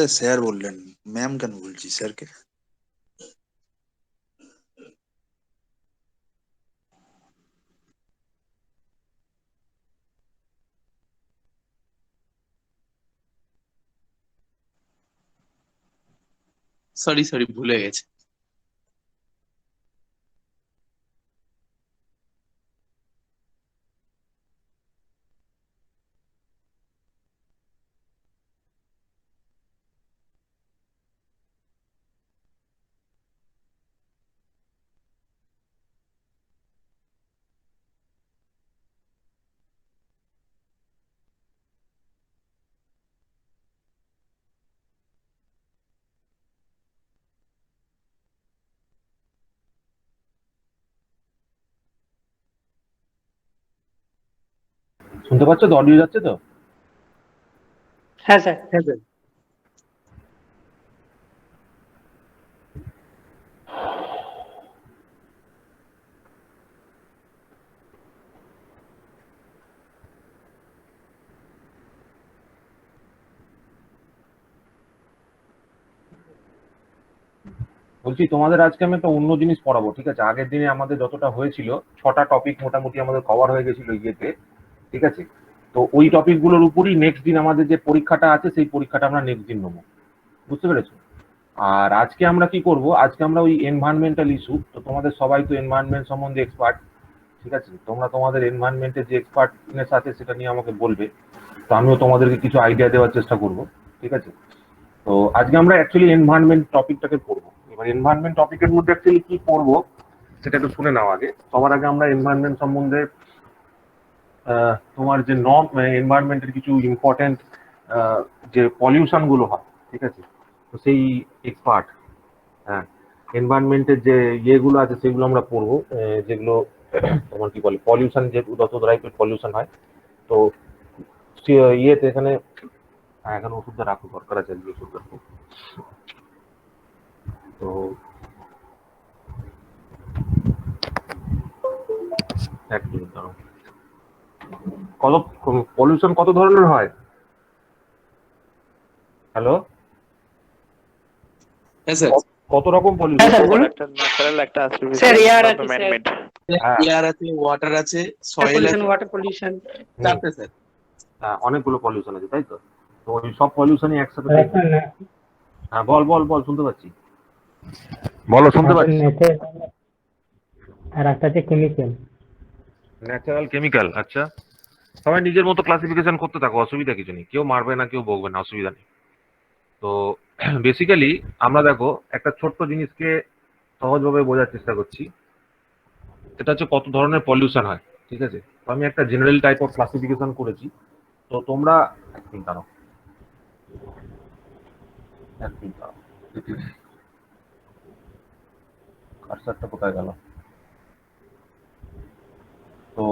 Sir sir বললেন, ma'am কেন বলছি স্যারকে? সরি সরি, ভুলে গেছি। শুনতে পাচ্ছ তো? অডিও যাচ্ছে তো? হ্যাঁ স্যার। হ্যাঁ স্যার। বলছি তোমাদের আজকে আমি একটা অন্য জিনিস পড়াবো, ঠিক আছে? আগের দিনে আমাদের যতটা হয়েছিল 6টা টপিক মোটামুটি আমাদের কভার হয়ে গেছিল ইয়েতে, ঠিক আছে? তো ওই টপিক গুলোর উপরই নেক্সট দিন আমাদের যে পরীক্ষাটা আছে সেই পরীক্ষাটা আমরা নেক্সট দিন নেবো, বুঝতে পেরেছো? আর আজকে আমরা কি করব, আজকে আমরা ওই এনভায়রনমেন্টাল ইস্যু, তো তোমাদের সবাই তো এনভায়রনমেন্ট সম্বন্ধে এক্সপার্ট, ঠিক আছে? তোমরা তোমাদের এনভায়রনমেন্টের যে এক্সপার্টনেস আছে সেটা নিয়ে আমাকে বলবে, তো আমিও তোমাদেরকে কিছু আইডিয়া দেওয়ার চেষ্টা করব, ঠিক আছে? তো আজকে আমরা অ্যাকচুয়ালি এনভায়রনমেন্ট টপিকটাকে পড়বো। এবার এনভায়রনমেন্ট টপিকের মধ্যে অ্যাকচুয়ালি কি পড়বো সেটা একটু শুনে নাও আগে। সবার আগে আমরা এনভায়রনমেন্ট সম্বন্ধে তোমার যে নর্ম এনভায়রনমেন্টের কিছু ইম্পর্টেন্ট যে পলিউশন গুলো হয়, ঠিক আছে? তো সেই এক্সপার্ট, হ্যাঁ, এনভায়রনমেন্টের যে ইয়েগুলো আছে সেগুলো আমরা পড়বো, যেগুলো তোমার কি বলে পলিউশন, যে যত টাইপের পলিউশন হয়। তো ইয়েতে এখানে, হ্যাঁ, এখানে ওষুধটা রাখো, দরকার আছে আজকে ওষুধ রাখো। তো এক মিনিট দাঁড়াও। কত পলিউশন কত ধরনের হয়? হ্যালো, হ্যাঁ স্যার। কত রকম হ্যাঁ পলিউশন? স্যার বলুন। একটা ন্যাচারাল, একটা স্যার আর্টিফিশিয়াল, এয়ার একটা আছে ম্যান স্যার, মেড। হ্যাঁ, এয়ার আছে, ওয়াটার আছে, সয়েল পলিউশন, আছে। Water pollution. হুম, চারটে স্যার। হ্যাঁ, অনেকগুলো পলিউশন আছে, তাই তো? তো ওই সব পলিউশনই একসাথে দেখবো। হ্যাঁ, বল বল বল, শুনতে পাচ্ছি, বলো, শুনতে পাচ্ছি। আর একটা হচ্ছে কেমিক্যাল। ন্যাচারাল, কেমিক্যাল, আচ্ছা। সবাই নিজের মতো ক্লাসিফিকেশন করতে থাকো, অসুবিধা কিছু নেই, কেউ মারবে না কেউ বকবে না, অসুবিধা নেই। তো বেসিক্যালি আমরা দেখো একটা ছোট্ট জিনিসকে সহজভাবে বোঝার চেষ্টা করছি, সেটা হচ্ছে কত ধরনের পলিউশন হয়, ঠিক আছে? তো আমি একটা জেনারেল টাইপ অফ ক্লাসিফিকেশন করেছি। তো তোমরা এক মিনিট দাঁড়াও, এক মিনিট দাঁড়াও, কার্সারটা কোথায় গেল? তো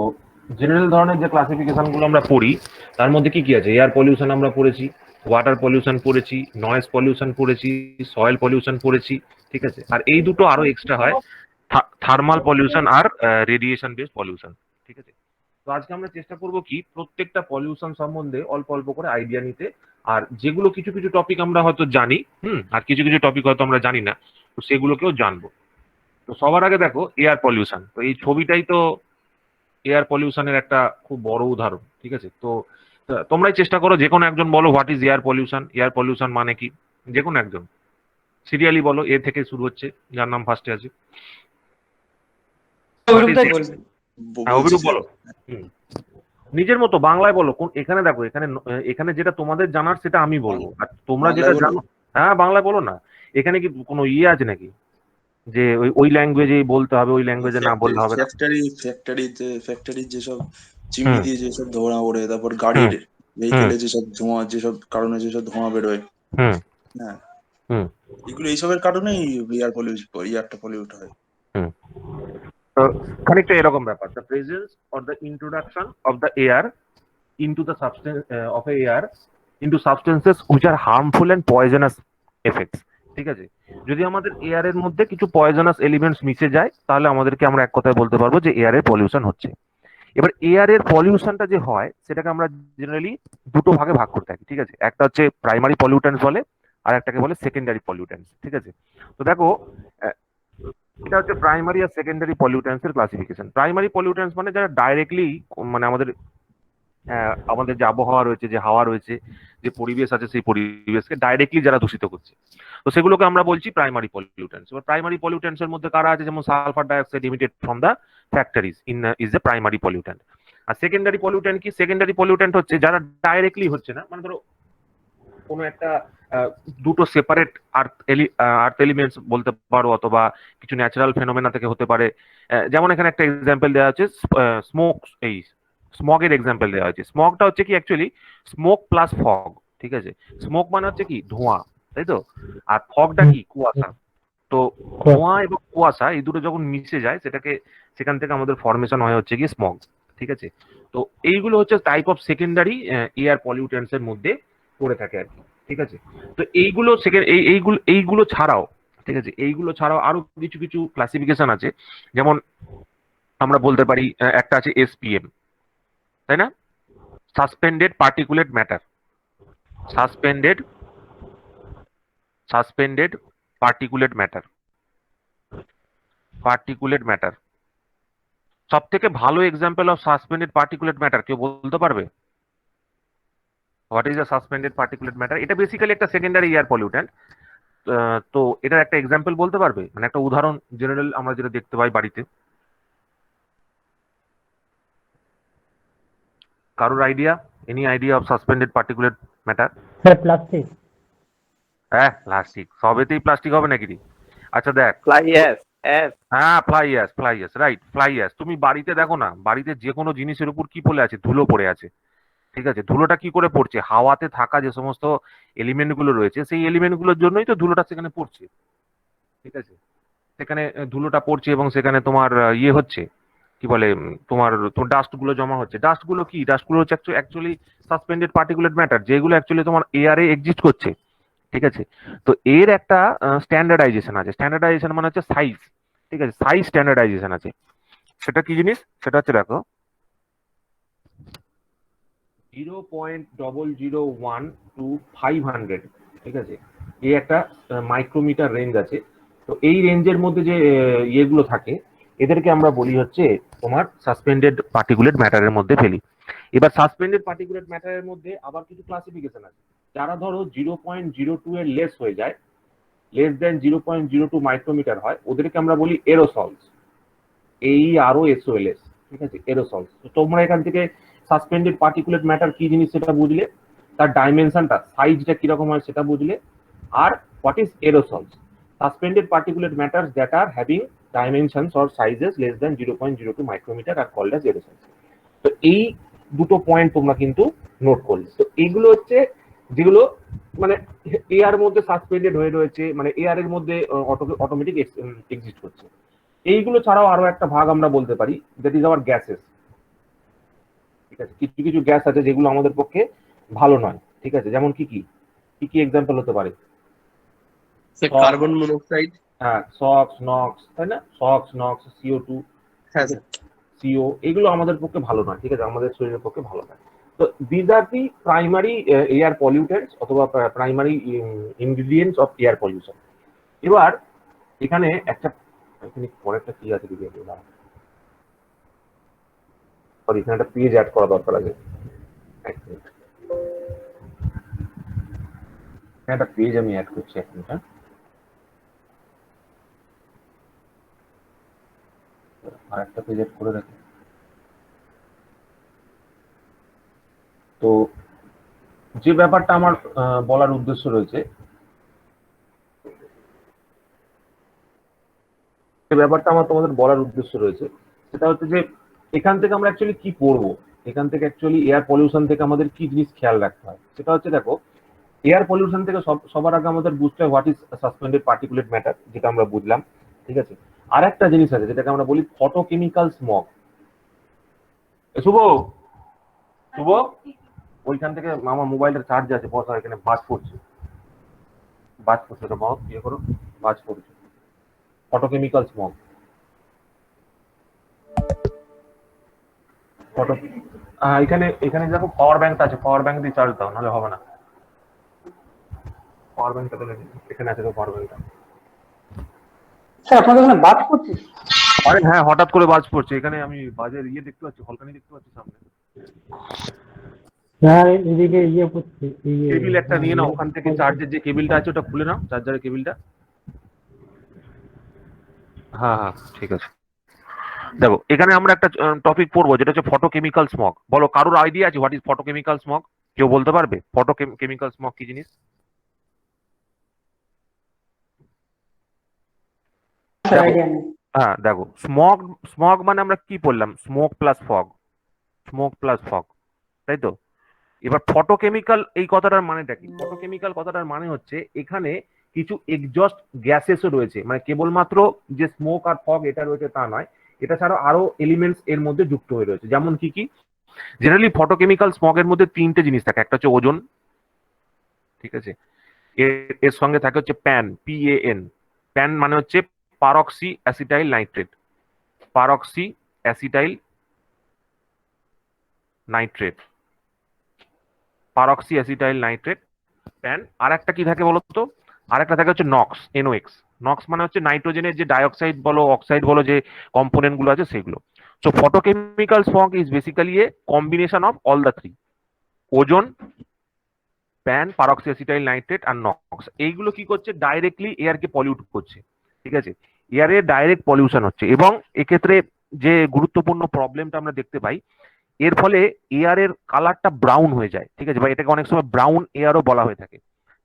জেনারেল ধরনের যে ক্লাসিফিকেশন গুলো আমরা পড়ি তার মধ্যে কি কি আছে? এয়ার পলিউশন আমরা পড়েছি, ওয়াটার পলিউশন পড়েছি, নয়েজ পলিউশন পড়েছি, সয়েল পলিউশন পড়েছি, ঠিক আছে? আর এই দুটো আরো এক্সট্রা হয়, থার্মাল পলিউশন আর রেডিয়েশন বেসড পলিউশন, ঠিক আছে? তো আজকে আমরা চেষ্টা করব কি প্রত্যেকটা পলিউশন সম্বন্ধে অল্প অল্প করে আইডিয়া নিতে। আর যেগুলো কিছু কিছু টপিক আমরা হয়তো জানি, আর কিছু কিছু টপিক হয়তো আমরা জানি না, তো সেগুলোকেও জানবো। তো সবার আগে দেখো এয়ার পলিউশন, তো এই ছবিটাই তো এয়ার পলিউশনের একটা খুব বড় উদাহরণ, ঠিক আছে? তো তোমরাই চেষ্টা করো, যে কোনো একজন বলো what is air pollution, air pollution মানে কি? যে কোনো একজন সিরিয়ালি বলো, এ থেকে শুরু হচ্ছে, যার নাম ফার্স্টে আছে। What is অভিরূপদাই air? বলবেন। হ্যাঁ, বলছি অভিরূপ স্যার। বলো। হুম, নিজের মতো বাংলায় বলো। কোন এখানে দেখো, এখানে এখানে যেটা তোমাদের জানার সেটা আমি বলবো, আর তোমরা যেটা বাংলায় বলবো। জানো, হ্যাঁ বাংলায় বলো না। এখানে কি কোনো ইয়ে আছে নাকি যে ওই ওই ল্যাঙ্গুয়েজে বলতে হবে, ওই ল্যাঙ্গুয়েজে না বললে হবে না? ফ্যাক্টরির যেসব চিমনি হুম, দিয়ে যেসব ধোঁয়া ওড়ে, তারপর হুম, গাড়ির হুম, ভেহিকেলে যেসব ধোঁয়া, যেসব কারণে যেসব ধোঁয়া বেরোয়, হুম, হ্যাঁ, হুম, এগুলো এইসবের কারণেই ইয়ারটা পলিউট হয়। হুম। তো খানিকটা এরকম ব্যাপার, the presence or the introduction of the air into the substance of air into substances which are harmful and poisonous effects, ঠিক আছে? যদি আমাদের এয়ারের মধ্যে কিছু পয়জনাস এলিমেন্টস মিশে যায় তাহলে আমাদেরকে, আমরা এক কথায় বলতে পারবো যে এয়ারের পলিউশন হচ্ছে। এবার এয়ারের পলিউশনটা যে হয় সেটাকে আমরা জেনারেলি দুটো ভাগে ভাগ করতে থাকি, ঠিক আছে? একটা হচ্ছে প্রাইমারি পলিউটেন্টস বলে, আর একটাকে বলে সেকেন্ডারি পলিউটেন্টস। ঠিক আছে, তো দেখো আহ, এটা হচ্ছে প্রাইমারি আর সেকেন্ডারি পলিউটেন্টস এর ক্লাসিফিকেশন। প্রাইমারি পলিউটেন্টস মানে যারা ডাইরেক্টলি মানে আমাদের যে আবহাওয়া রয়েছে, যে হাওয়া রয়েছে, যে পরিবেশ আছে, সেই পরিবেশকে ডাইরেক্টলি যারা দূষিত করছে, তো সেগুলোকে আমরা বলছি প্রাইমারি পলিউটেন্টস। এবার প্রাইমারি পলিউটেন্টস এর মধ্যে কারা আছে, যেমন sulphur dioxide emitted from the factories is a primary pollutant. আর সেকেন্ডারি পলিউটেন্ট কি? সেকেন্ডারি পলিউটেন্ট হচ্ছে যারা ডাইরেক্টলি হচ্ছে না, মানে ধরো কোনো একটা দুটো সেপারেট আর্থ এলিমেন্টস বলতে পারো, অথবা কিছু ন্যাচারাল ফেনোমেনা থেকে হতে পারে। যেমন এখানে একটা এক্সাম্পল দেওয়া আছে, স্মোক, এই স্মগের এক্সাম্পল দেওয়া হয়েছে। স্মগটা হচ্ছে কি অ্যাকচুয়ালি স্মোক প্লাস ফগ। ঠিক আছে, স্মোক মানে হচ্ছে কি ধোঁয়া, তাই তো, আর ফগটা কি কুয়াশা। তো ধোঁয়া এবং কুয়াশা এই দুটো যখন মিশে যায় সেখান থেকে আমাদের ফর্মেশন হয় হচ্ছে কি স্মগ। ঠিক আছে, তো এইগুলো হচ্ছে type of secondary air pollutants এর মধ্যে পড়ে থাকে আর কি। ঠিক আছে, তো এইগুলো এইগুলো ছাড়াও, ঠিক আছে, এইগুলো ছাড়াও আরো কিছু কিছু ক্লাসিফিকেশন আছে। যেমন আমরা বলতে পারি একটা আছে এসপিএম, তাই না, suspended particulate matter. Suspended suspended particulate matter. Particulate matter সব থেকে ভালো example of suspended particulate matter কেউ বলতে পারবে? What is a suspended particulate matter? এটা বেসিক্যালি একটা সেকেন্ডারি এয়ার পলিউটেন্ট। তো এটার একটা এক্সাম্পল বলতে পারবে, মানে একটা উদাহরণ, জেনারেল আমরা যেটা দেখতে পাই বাড়িতে? কারোর idea? Any idea of suspended particulate matter? Sir plastic. হ্যাঁ, প্লাস্টিক। সবেতেই প্লাস্টিক হবে নাকি? আচ্ছা দেখ, ফ্লাই অ্যাশ অ্যাশ হ্যাঁ fly ash, right, fly ash. তুমি বাড়িতে দেখো না, বাড়িতে যে কোনো জিনিসের উপর কি পড়ে আছে? ধুলো পড়ে আছে। ঠিক আছে, ধুলোটা কি করে পড়ছে? হাওয়াতে থাকা যে সমস্ত এলিমেন্ট গুলো রয়েছে, সেই এলিমেন্ট গুলোর জন্যই তো ধুলোটা সেখানে পড়ছে। ঠিক আছে, সেখানে ধুলোটা পড়ছে এবং সেখানে তোমার ইয়ে হচ্ছে, কি বলে, তোমার ডাস্ট গুলো জমা হচ্ছে। ডাস্ট গুলো কি? ডাস্ট গুলো হচ্ছে অ্যাকচুয়ালি সাসপেন্ডেড পার্টিকুলেট ম্যাটার, যেগুলো অ্যাকচুয়ালি তোমার এয়ারে এক্সিস্ট করছে। ঠিক আছে, তো এর একটা স্ট্যান্ডার্ডাইজেশন আছে। স্ট্যান্ডার্ডাইজেশন মানে হচ্ছে সাইজ। ঠিক আছে, সাইজ স্ট্যান্ডার্ডাইজেশন আছে। সেটা কি জিনিস? সেটা হচ্ছে দেখো 0.001 to 500। ঠিক আছে, এই একটা মাইক্রোমিটার রেঞ্জ আছে। তো এই রেঞ্জের মধ্যে যে ইয়েগুলো থাকে, এদেরকে আমরা বলি হচ্ছে তোমার সাসপেন্ডেড পার্টিকুলেট ম্যাটারের মধ্যে ফেলি। এবার সাসপেন্ডেড পার্টিকুলেট ম্যাটারের মধ্যে আবার কিছু ক্লাসিফিকেশন আছে। যারা ধরো 0.02 এর লেস হয়ে যায়, লেস দেন 0.02 মাইক্রোমিটার হয়, ওদেরকে আমরা বলি এরোসলস। AEROSOLS। ঠিক আছে, এরোসলস। তো তোমরা এখান থেকে সাসপেন্ডেড পার্টিকুলেট ম্যাটার কি জিনিস সেটা বুঝলে, তার ডাইমেনশনটা, সাইজটা কিরকম হয় সেটা বুঝলে। আর what is aerosols? Suspended particulate matter that are having dimensions or sizes less than 0.02 micrometer are called as aerosols. তো এই দুটো পয়েন্ট তোমরা কিন্তু নোট করলে। তো এইগুলো হচ্ছে যেগুলো মানে এয়ার মধ্যে সাসপেন্ডেড হয়ে রয়েছে, মানে এয়ার এর মধ্যে অটোমেটিক এক্সিস্ট করছে। এইগুলো ছাড়াও আরো একটা ভাগ আমরা বলতে পারি, দ্যাট ইজ আওয়ার গ্যাসেস। ঠিক আছে, কিছু কিছু গ্যাস আছে যেগুলো আমাদের পক্ষে ভালো নয়। ঠিক আছে, যেমন কি কি কি কি এক্সাম্পল হতে পারে? Carbon monoxide. হ্যাঁ, সক্স, নক্স, তাই না, সক্স, নক্স, CO2, হ্যাঁ স্যার। CO, এগুলো আমাদের পক্ষে ভালো নয়। ঠিক আছে, আমাদের শরীরের পক্ষে ভালো নয়। তো these are the primary air pollutants অথবা primary ingredients of air pollution. এবার এখানে একটা পরেরটা কি আছে দিদি, সরি, এখানে একটা পেজ অ্যাড করা দরকার আছে। এক মিনিট, এখানে একটা পেজ আমি অ্যাড করছি এক মিনিট। আর একটা পেজ অ্যাড করে রাখি। তো যে ব্যাপারটা আমার বলার উদ্দেশ্য রয়েছে, যে ব্যাপারটা আমার তোমাদের বলার উদ্দেশ্য রয়েছে, সেটা হচ্ছে যে এখান থেকে আমরা অ্যাকচুয়ালি কি পড়বো, এখান থেকে অ্যাকচুয়ালি এয়ার পলিউশন থেকে আমাদের কি জিনিস খেয়াল রাখতে হয়। সেটা হচ্ছে দেখো, এয়ার পলিউশন থেকে সবার আগে আমাদের বুঝতে হয় what is suspended particulate matter, যেটা আমরা বুঝলাম। ঠিক আছে, আর একটা জিনিস আছে যেটাকে আমরা বলি ফটোকেমিক্যাল স্মগ। শুভ, শুভ, ওইখান থেকে আমার মোবাইলের চার্জ আছে, বসা, এখানে বাজ পড়ছে, বাজ পড়ছে, ওটা বাজ ইয়ে করো, বাজ পড়ছে। ফটোকেমিক্যাল স্মগ, ফটো, এখানে এখানে দেখো পাওয়ার ব্যাংক আছে, পাওয়ার ব্যাংক দিয়ে চার্জ দাও, নাহলে হবে না। পাওয়ার ব্যাংকটা তো এখানে আছে, তো পাওয়ার ব্যাংকটা। স্যার আপনাদের ওখানে বাজ পড়ছে? আরে হ্যাঁ, হঠাৎ করে বাজ পড়ছে। এখানে আমি বাজের ইয়ে দেখতে পাচ্ছি, হলকানি দেখতে পাচ্ছি সামনে। স্যার এদিকে ইয়ে পড়ছে, কেবিল একটা নিয়ে নাও, ওখান থেকে চার্জের যে কেবিলটা আছে ওটা খুলে নাও, চার্জারের কেবিলটা। হ্যাঁ হ্যাঁ, ঠিক আছে। দেখো, এখানে আমরা একটা টপিক পড়বো যেটা হচ্ছে ফটোকেমিক্যাল স্মগ। বলো, কারোর আইডিয়া আছে হোয়াট ইজ ফটোকেমিক্যাল স্মগ? কেউ বলতে পারবে ফটোকেমিক্যাল স্মগ কি জিনিস? স্যার আইডিয়া নেই। হ্যাঁ দেখো, স্মগ স্মগ মানে আমরা কি বললাম? Smoke plus fog, smoke plus fog, তাই তো? এবার ফটোকেমিক্যাল এই কথাটার মানেটা কি? ফটোকেমিক্যাল কথাটার মানে হচ্ছে এখানে কিছু এক্সজস্ট গ্যাসেসও রয়েছে, মানে কেবলমাত্র যে স্মোক আর ফগ এটা রয়েছে তা নয়, এটা ছাড়াও আরো এলিমেন্টস এর মধ্যে যুক্ত হয়ে রয়েছে। যেমন কি কি? জেনারেলি ফটোকেমিক্যাল স্মগের মধ্যে তিনটে জিনিস থাকে। একটা হচ্ছে ওজোন, ঠিক আছে, এর সঙ্গে থাকে হচ্ছে প্যান, PAN। প্যান মানে হচ্ছে peroxy acetyl nitrate, peroxy acetyl nitrate, peroxy acetyl nitrate, PAN. আর একটা কি থাকে বলতো? আর একটা থাকে হচ্ছে নক্স, NOx। নক্স মানে হচ্ছে নাইট্রোজেনের যে ডাইঅক্সাইড বলো, অক্সাইড বলো, যে কম্পোনেন্ট গুলো আছে সেগুলো। So photochemical smog is basically a combination of all the three: ozone, PAN, peroxyacetyl nitrate আর নক্স। এইগুলো কি করছে? ডাইরেক্টলি এয়ারকে পলিউট করছে, ঠিক আছে? এয়ারে ডাইরেক্ট পলিউশন হচ্ছে, এবং এক্ষেত্রে যে গুরুত্বপূর্ণ প্রবলেমটা আমরা দেখতে পাই, এর ফলে এয়ারের কালারটা ব্রাউন হয়ে যায়, ঠিক আছে? বা এটাকে অনেক সময় ব্রাউন এয়ারও বলা হয়ে থাকে,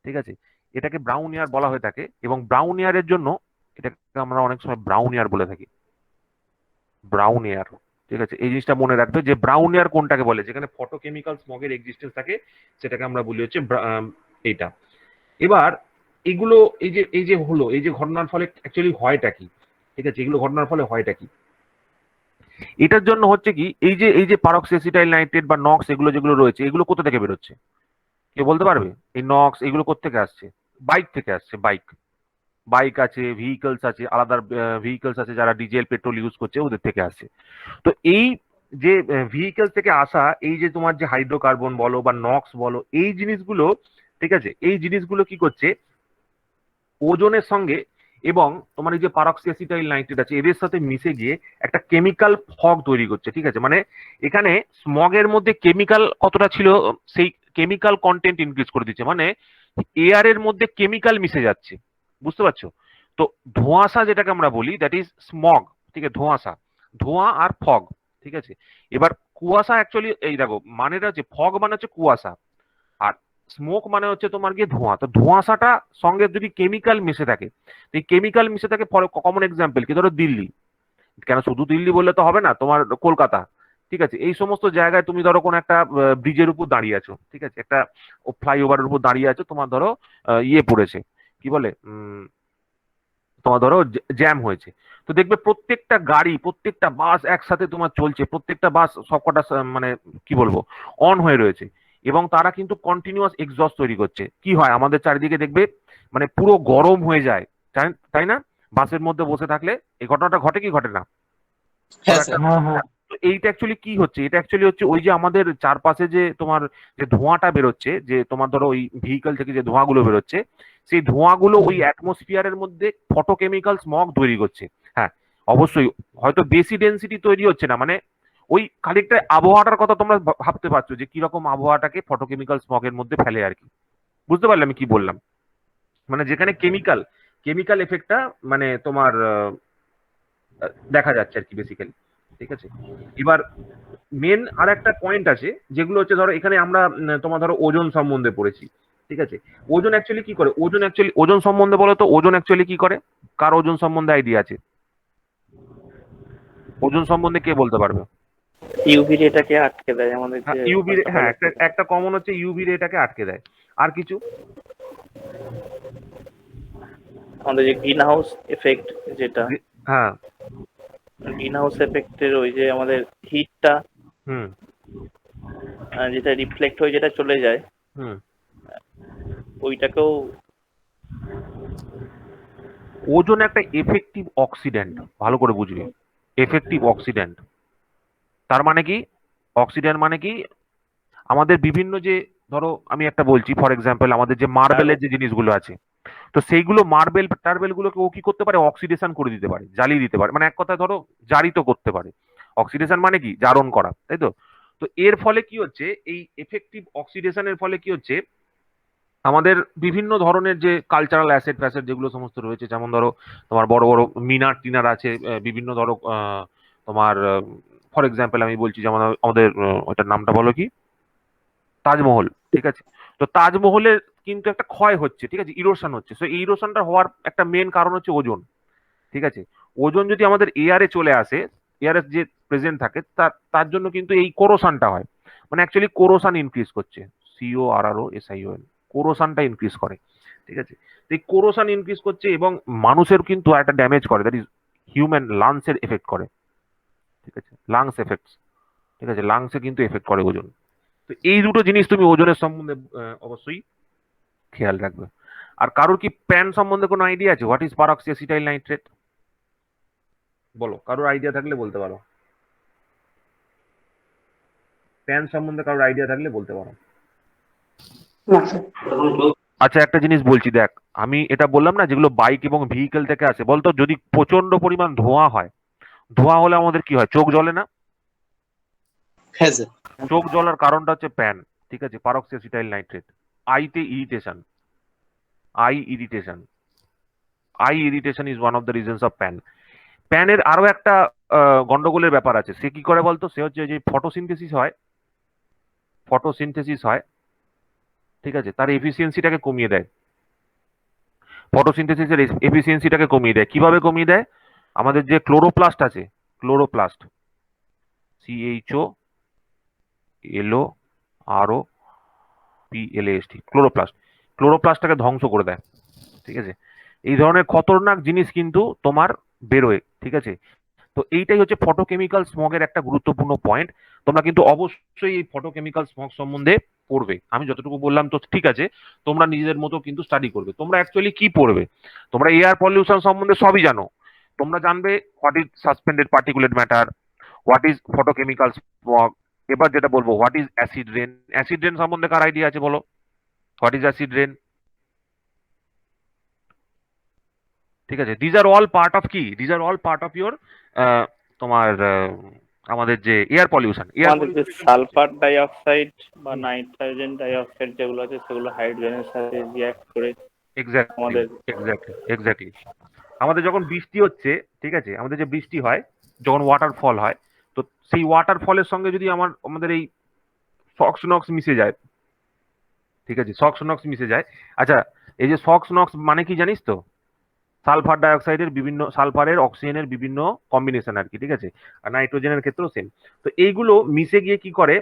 ঠিক আছে? এটাকে ব্রাউন এয়ার বলা হয়ে থাকে, এবং ব্রাউন এয়ারের জন্য এটাকে আমরা অনেক সময় ব্রাউন এয়ার বলে থাকি, ব্রাউন এয়ার, ঠিক আছে? এই জিনিসটা মনে রাখবে যে ব্রাউন এয়ার কোনটাকে বলে, যেখানে ফটোকেমিক্যাল স্মগের এক্সিস্টেন্স থাকে, সেটাকে আমরা বলি হচ্ছে এইটা। এবার এগুলো এই যে হলো, এই যে ঘটনার ফলে অ্যাকচুয়ালি হয়টা কি, ঠিক আছে? এগুলো ঘটনার ফলে হয়টা কি? এটার জন্য হচ্ছে কি, এই যে পারক্সিঅ্যাসিটাইল নাইট্রেট বা নক্স এগুলো যেগুলো রয়েছে, এগুলো কোথা থেকে বেরোচ্ছে? কেউ বলতে পারবে? এই নক্স এগুলো কোত্থেকে আসছে? বাইক থেকে আসছে। বাইক, বাইক আছে, ভেহিকলস আছে, আলাদা ভেহিকলস আছে যারা ডিজেল পেট্রোল ইউজ করছে, ওদের থেকে আসছে। তো এই যে ভেহিকল থেকে আসা এই যে তোমার যে হাইড্রোকার্বন বলো বা নক্স বলো, এই জিনিসগুলো, ঠিক আছে, এই জিনিসগুলো কি করছে? ওজনের সঙ্গে এবং তোমার এই যে পারক্সিঅ্যাসিটাইল নাইট্রেট আছে, এদের সাথে মিশে গিয়ে একটা কেমিক্যাল ফগ তৈরি করছে, ঠিক আছে? মানে এখানে স্মগের মধ্যে কেমিক্যাল কতটা ছিল, সেই কেমিক্যাল কন্টেন্ট ইনক্রিজ করে দিচ্ছে, মানে এয়ারের মধ্যে কেমিক্যাল মিশে যাচ্ছে, বুঝতে পারছো? তো ধোঁয়াশা যেটাকে আমরা বলি, দ্যাট ইজ স্মগ, ঠিক আছে? ধোঁয়াশা, ধোঁয়া আর ফগ, ঠিক আছে? এবার কুয়াশা অ্যাকচুয়ালি এই দেখো মানেটা হচ্ছে, ফগ মানে হচ্ছে কুয়াশা, আর স্মোক মানে হচ্ছে তোমার গিয়ে ধোঁয়া। তো ধোঁয়াশাটা সঙ্গে যদি কেমিক্যাল মিশে থাকে, এই কেমিক্যাল মিশে থাকে, কমন এক্সাম্পল কি, ধরো দিল্লি, কেন শুধু দিল্লি বললে তো হবে না, তোমার কলকাতা, ঠিক আছে? এই সমস্ত জায়গায় তুমি ধরো কোন একটা ব্রিজের উপর দাঁড়িয়ে আছো, ঠিক আছে? একটা ফ্লাইওভারের উপর দাঁড়িয়ে আছো, তোমার ধরো ইয়ে পড়েছে, কি বলে, তোমার ধরো জ্যাম হয়েছে। তো দেখবে প্রত্যেকটা গাড়ি, প্রত্যেকটা বাস একসাথে তোমার চলছে, প্রত্যেকটা বাস সবকটা মানে কি বলবো, অন হয়ে রয়েছে, এবং তারা কিন্তু কন্টিনিউয়াস এক্সস্ট তৈরি করছে। কি হয় আমাদের চারিদিকে দেখবে, মানে পুরো গরম হয়ে যায়, তাই না? বাসের মধ্যে বসে থাকলে এই ঘটনাটা ঘটে কি ঘটে না? হ্যাঁ স্যার। হ্যাঁ হ্যাঁ। তো এইটা অ্যাকচুয়ালি কি হচ্ছে? এটা অ্যাকচুয়ালি হচ্ছে ওই যে আমাদের চারপাশে যে তোমার যে ধোঁয়াটা বেরোচ্ছে, যে তোমার ধরো ওই ভেহিকল থেকে যে ধোঁয়াগুলো বেরোচ্ছে, সেই ধোঁয়াগুলো ওই অ্যাটমসফিয়ারের মধ্যে ফটোকেমিক্যাল স্মগ তৈরি করছে। হ্যাঁ, অবশ্যই হয়তো বেশি ডেন্সিটি তৈরি হচ্ছে না, মানে ওই খানিকটা আবহাওয়াটার কথা তোমরা ভাবতে পারছো যে কিরকম আবহাওয়াটাকে ফটোকেমিক্যাল স্মগের মধ্যে ফেলে আর কি। বুঝতে পারলে আমি কি বললাম? মানে যেখানে কেমিক্যাল কেমিক্যাল এফেক্টটা মানে তোমার দেখা যাচ্ছে আর কি বেসিক্যালি, ঠিক আছে? এবার মেন আর একটা পয়েন্ট আছে, যেগুলো হচ্ছে ধরো এখানে আমরা তোমার ধরো ওজন সম্বন্ধে পড়েছি, ঠিক আছে? ওজন অ্যাকচুয়ালি কি করে? ওজন সম্বন্ধে বলো তো, ওজন অ্যাকচুয়ালি কি করে? কার ওজন সম্বন্ধে আইডিয়া আছে? ওজন সম্বন্ধে কে বলতে পারবে? ইউভি রেটাকে আটকে দেয় আমাদের হ্যাঁ, যে ইউভি, হ্যাঁ, একটা কমন হচ্ছে ইউভি রেটাকে আটকে দেয়। আর কিছু? আমাদের যে গ্রিন হাউস এফেক্ট, যেটা হ্যাঁ, গ্রিন হাউস এফেক্টের ওই যে আমাদের হিটটা হুম যেটা রিফ্লেক্ট হয়ে যেটা চলে যায়, হুম ওইটাকেও ওজন একটা এফেক্টিভ অক্সিডেন্ট, ভালো করে বুঝবি। এফেক্টিভ অক্সিডেন্ট তার মানে কি? অক্সিডেন্ট মানে কি? আমাদের বিভিন্ন যে ধরো আমি একটা বলছি ফর এক্সাম্পল আমাদের যে মার্বেলের যে জিনিসগুলো আছে, তো সেইগুলো মার্বেল টার্বেল গুলোকে ও কি করতে পারে, অক্সিডেশন করে দিতে পারে, জ্বালিয়ে দিতে পারে, মানে এক কথায় ধরো জারিত করতে পারে। অক্সিডেশন মানে কি, জারণ করা, তাই তো? তো এর ফলে কি হচ্ছে, এই এফেক্টিভ অক্সিডেশনের ফলে কি হচ্ছে, আমাদের বিভিন্ন ধরনের যে কালচারাল অ্যাসেট ফ্যাসেট যেগুলো সমস্ত রয়েছে, যেমন ধরো তোমার বড় বড় মিনার টিনার আছে, বিভিন্ন ধরো তোমার ফর এক্সাম্পল আমি বলছি যেমন আমাদের ওটার নামটা বলো কি, তাজমহল, ঠিক আছে? তো তাজমহলের কিন্তু একটা ক্ষয় হচ্ছে, ঠিক আছে, ইরোশন হচ্ছে। তো এই ইরোশনটা হওয়ার একটা মেন কারণ হচ্ছে ওজোন, ঠিক আছে? ওজোন যদি আমাদের এয়ারে চলে আসে, এয়ারে যে প্রেজেন্ট থাকে, তার তার জন্য কিন্তু এই কোরোশনটা হয়, মানে অ্যাকচুয়ালি কোরোশন ইনক্রিজ করছে, CORROSION, কোরোশনটা ইনক্রিজ করে, ঠিক আছে? তো এই কোরোশন ইনক্রিজ করছে এবং মানুষের কিন্তু একটা ড্যামেজ করে, দ্যাট ইজ হিউম্যান লাংসের এফেক্ট করে, ঠিক আছে, লাংস এফেক্টস, ঠিক আছে, লাংসে কিন্তু এফেক্ট করে ওজন। তো এই দুটো জিনিস তুমি ওজনের সম্বন্ধে অবশ্যই খেয়াল রাখবে। আর কারোর কি প্যান সম্বন্ধে কোনো আইডিয়া আছে, হোয়াট ইজ পারক্সিঅ্যাসিটাইল নাইট্রেট? বলো, কারোর আইডিয়া থাকলে বলতে পারো, প্যান সম্বন্ধে কারোর আইডিয়া থাকলে বলতে পারো। না স্যার। আচ্ছা একটা জিনিস বলছি, দেখ আমি এটা বললাম না যেগুলো বাইক এবং ভেহিকেল থেকে আসে, বলতো যদি প্রচন্ড পরিমাণ ধোঁয়া হয়, ধোঁয়া হলে আমাদের কি হয়, চোখ জ্বলে না? হ্যাঁ স্যার। চোখ জ্বলার কারণটা হচ্ছে প্যান, ঠিক আছে, পারক্সিঅ্যাসিটাইল নাইট্রেট। আইতে irritation, I irritation, I irritation is one of the reasons of pan. প্যানের আরো একটা গন্ডগোলের ব্যাপার আছে, সে কি করে বলতো, সে হচ্ছে যে ফটোসিনথেসিস হয়, ফটোসিনথেসিস হয়, ঠিক আছে, তার এফিসিয়েন্সিটাকে কমিয়ে দেয়, ফটোসিনথেসিসের এফিসিয়েন্সিটাকে কমিয়ে দেয়। কিভাবে কমিয়ে দেয়, আমাদের যে ক্লোরোপ্লাস্ট আছে, ক্লোরোপ্লাস্ট, CHOLOROPLAST, ক্লোরোপ্লাস্ট, ক্লোরোপ্লাস্টটাকে ধ্বংস করে দেয়, ঠিক আছে? এই ধরনের খতরনাক জিনিস কিন্তু তোমার বেরোয়, ঠিক আছে? তো এইটাই হচ্ছে ফটোকেমিক্যাল স্মগের একটা গুরুত্বপূর্ণ পয়েন্ট। তোমরা কিন্তু অবশ্যই এই ফটোকেমিক্যাল স্মগ সম্বন্ধে পড়বে, আমি যতটুকু বললাম তো ঠিক আছে, তোমরা নিজেদের মতো কিন্তু স্টাডি করবে। তোমরা অ্যাকচুয়ালি কি পড়বে, তোমরা এয়ার পলিউশন সম্বন্ধে সবই জানো, তোমরা জানবে what is suspended particulate matter, what is photochemical smog. এবার যেটা বলবো, what is acid rain, acid rain সম্বন্ধে কার আইডিয়া আছে বলো, হোয়াট ইজ অ্যাসিড রেন? ঠিক আছে, these are all part of কি, these are all part of your তোমার আমাদের যে এয়ার পলিউশন, এয়ার আমাদের যে পলিউশন সালফার ডাই অক্সাইড বা নাইট্রোজেন ডাই অক্সাইড যেগুলো আছে সেগুলো হাইড্রোজেনের সাথে রিঅ্যাক্ট করে এক্স্যাক্টলি, আমাদের এক্স্যাক্টলি, এক্স্যাক্টলি। আমাদের যখন বৃষ্টি হচ্ছে, ঠিক আছে, আমাদের যে বৃষ্টি হয়, যখন ওয়াটারফল হয়, তো সেই ওয়াটারফলের সঙ্গে যদি আমাদের এই সক্স নক্স মিশে যায়, ঠিক আছে, সক্স নক্স মিশে যায়। আচ্ছা, এই যে সক্স নক্স মানে কি জানিস তো, সালফার ডাইঅক্সাইডের বিভিন্ন, সালফারের অক্সিজেনের বিভিন্ন কম্বিনেশন আর কি, ঠিক আছে, আর নাইট্রোজেনের ক্ষেত্রেও সেম। তো এইগুলো মিশে গিয়ে কি করে,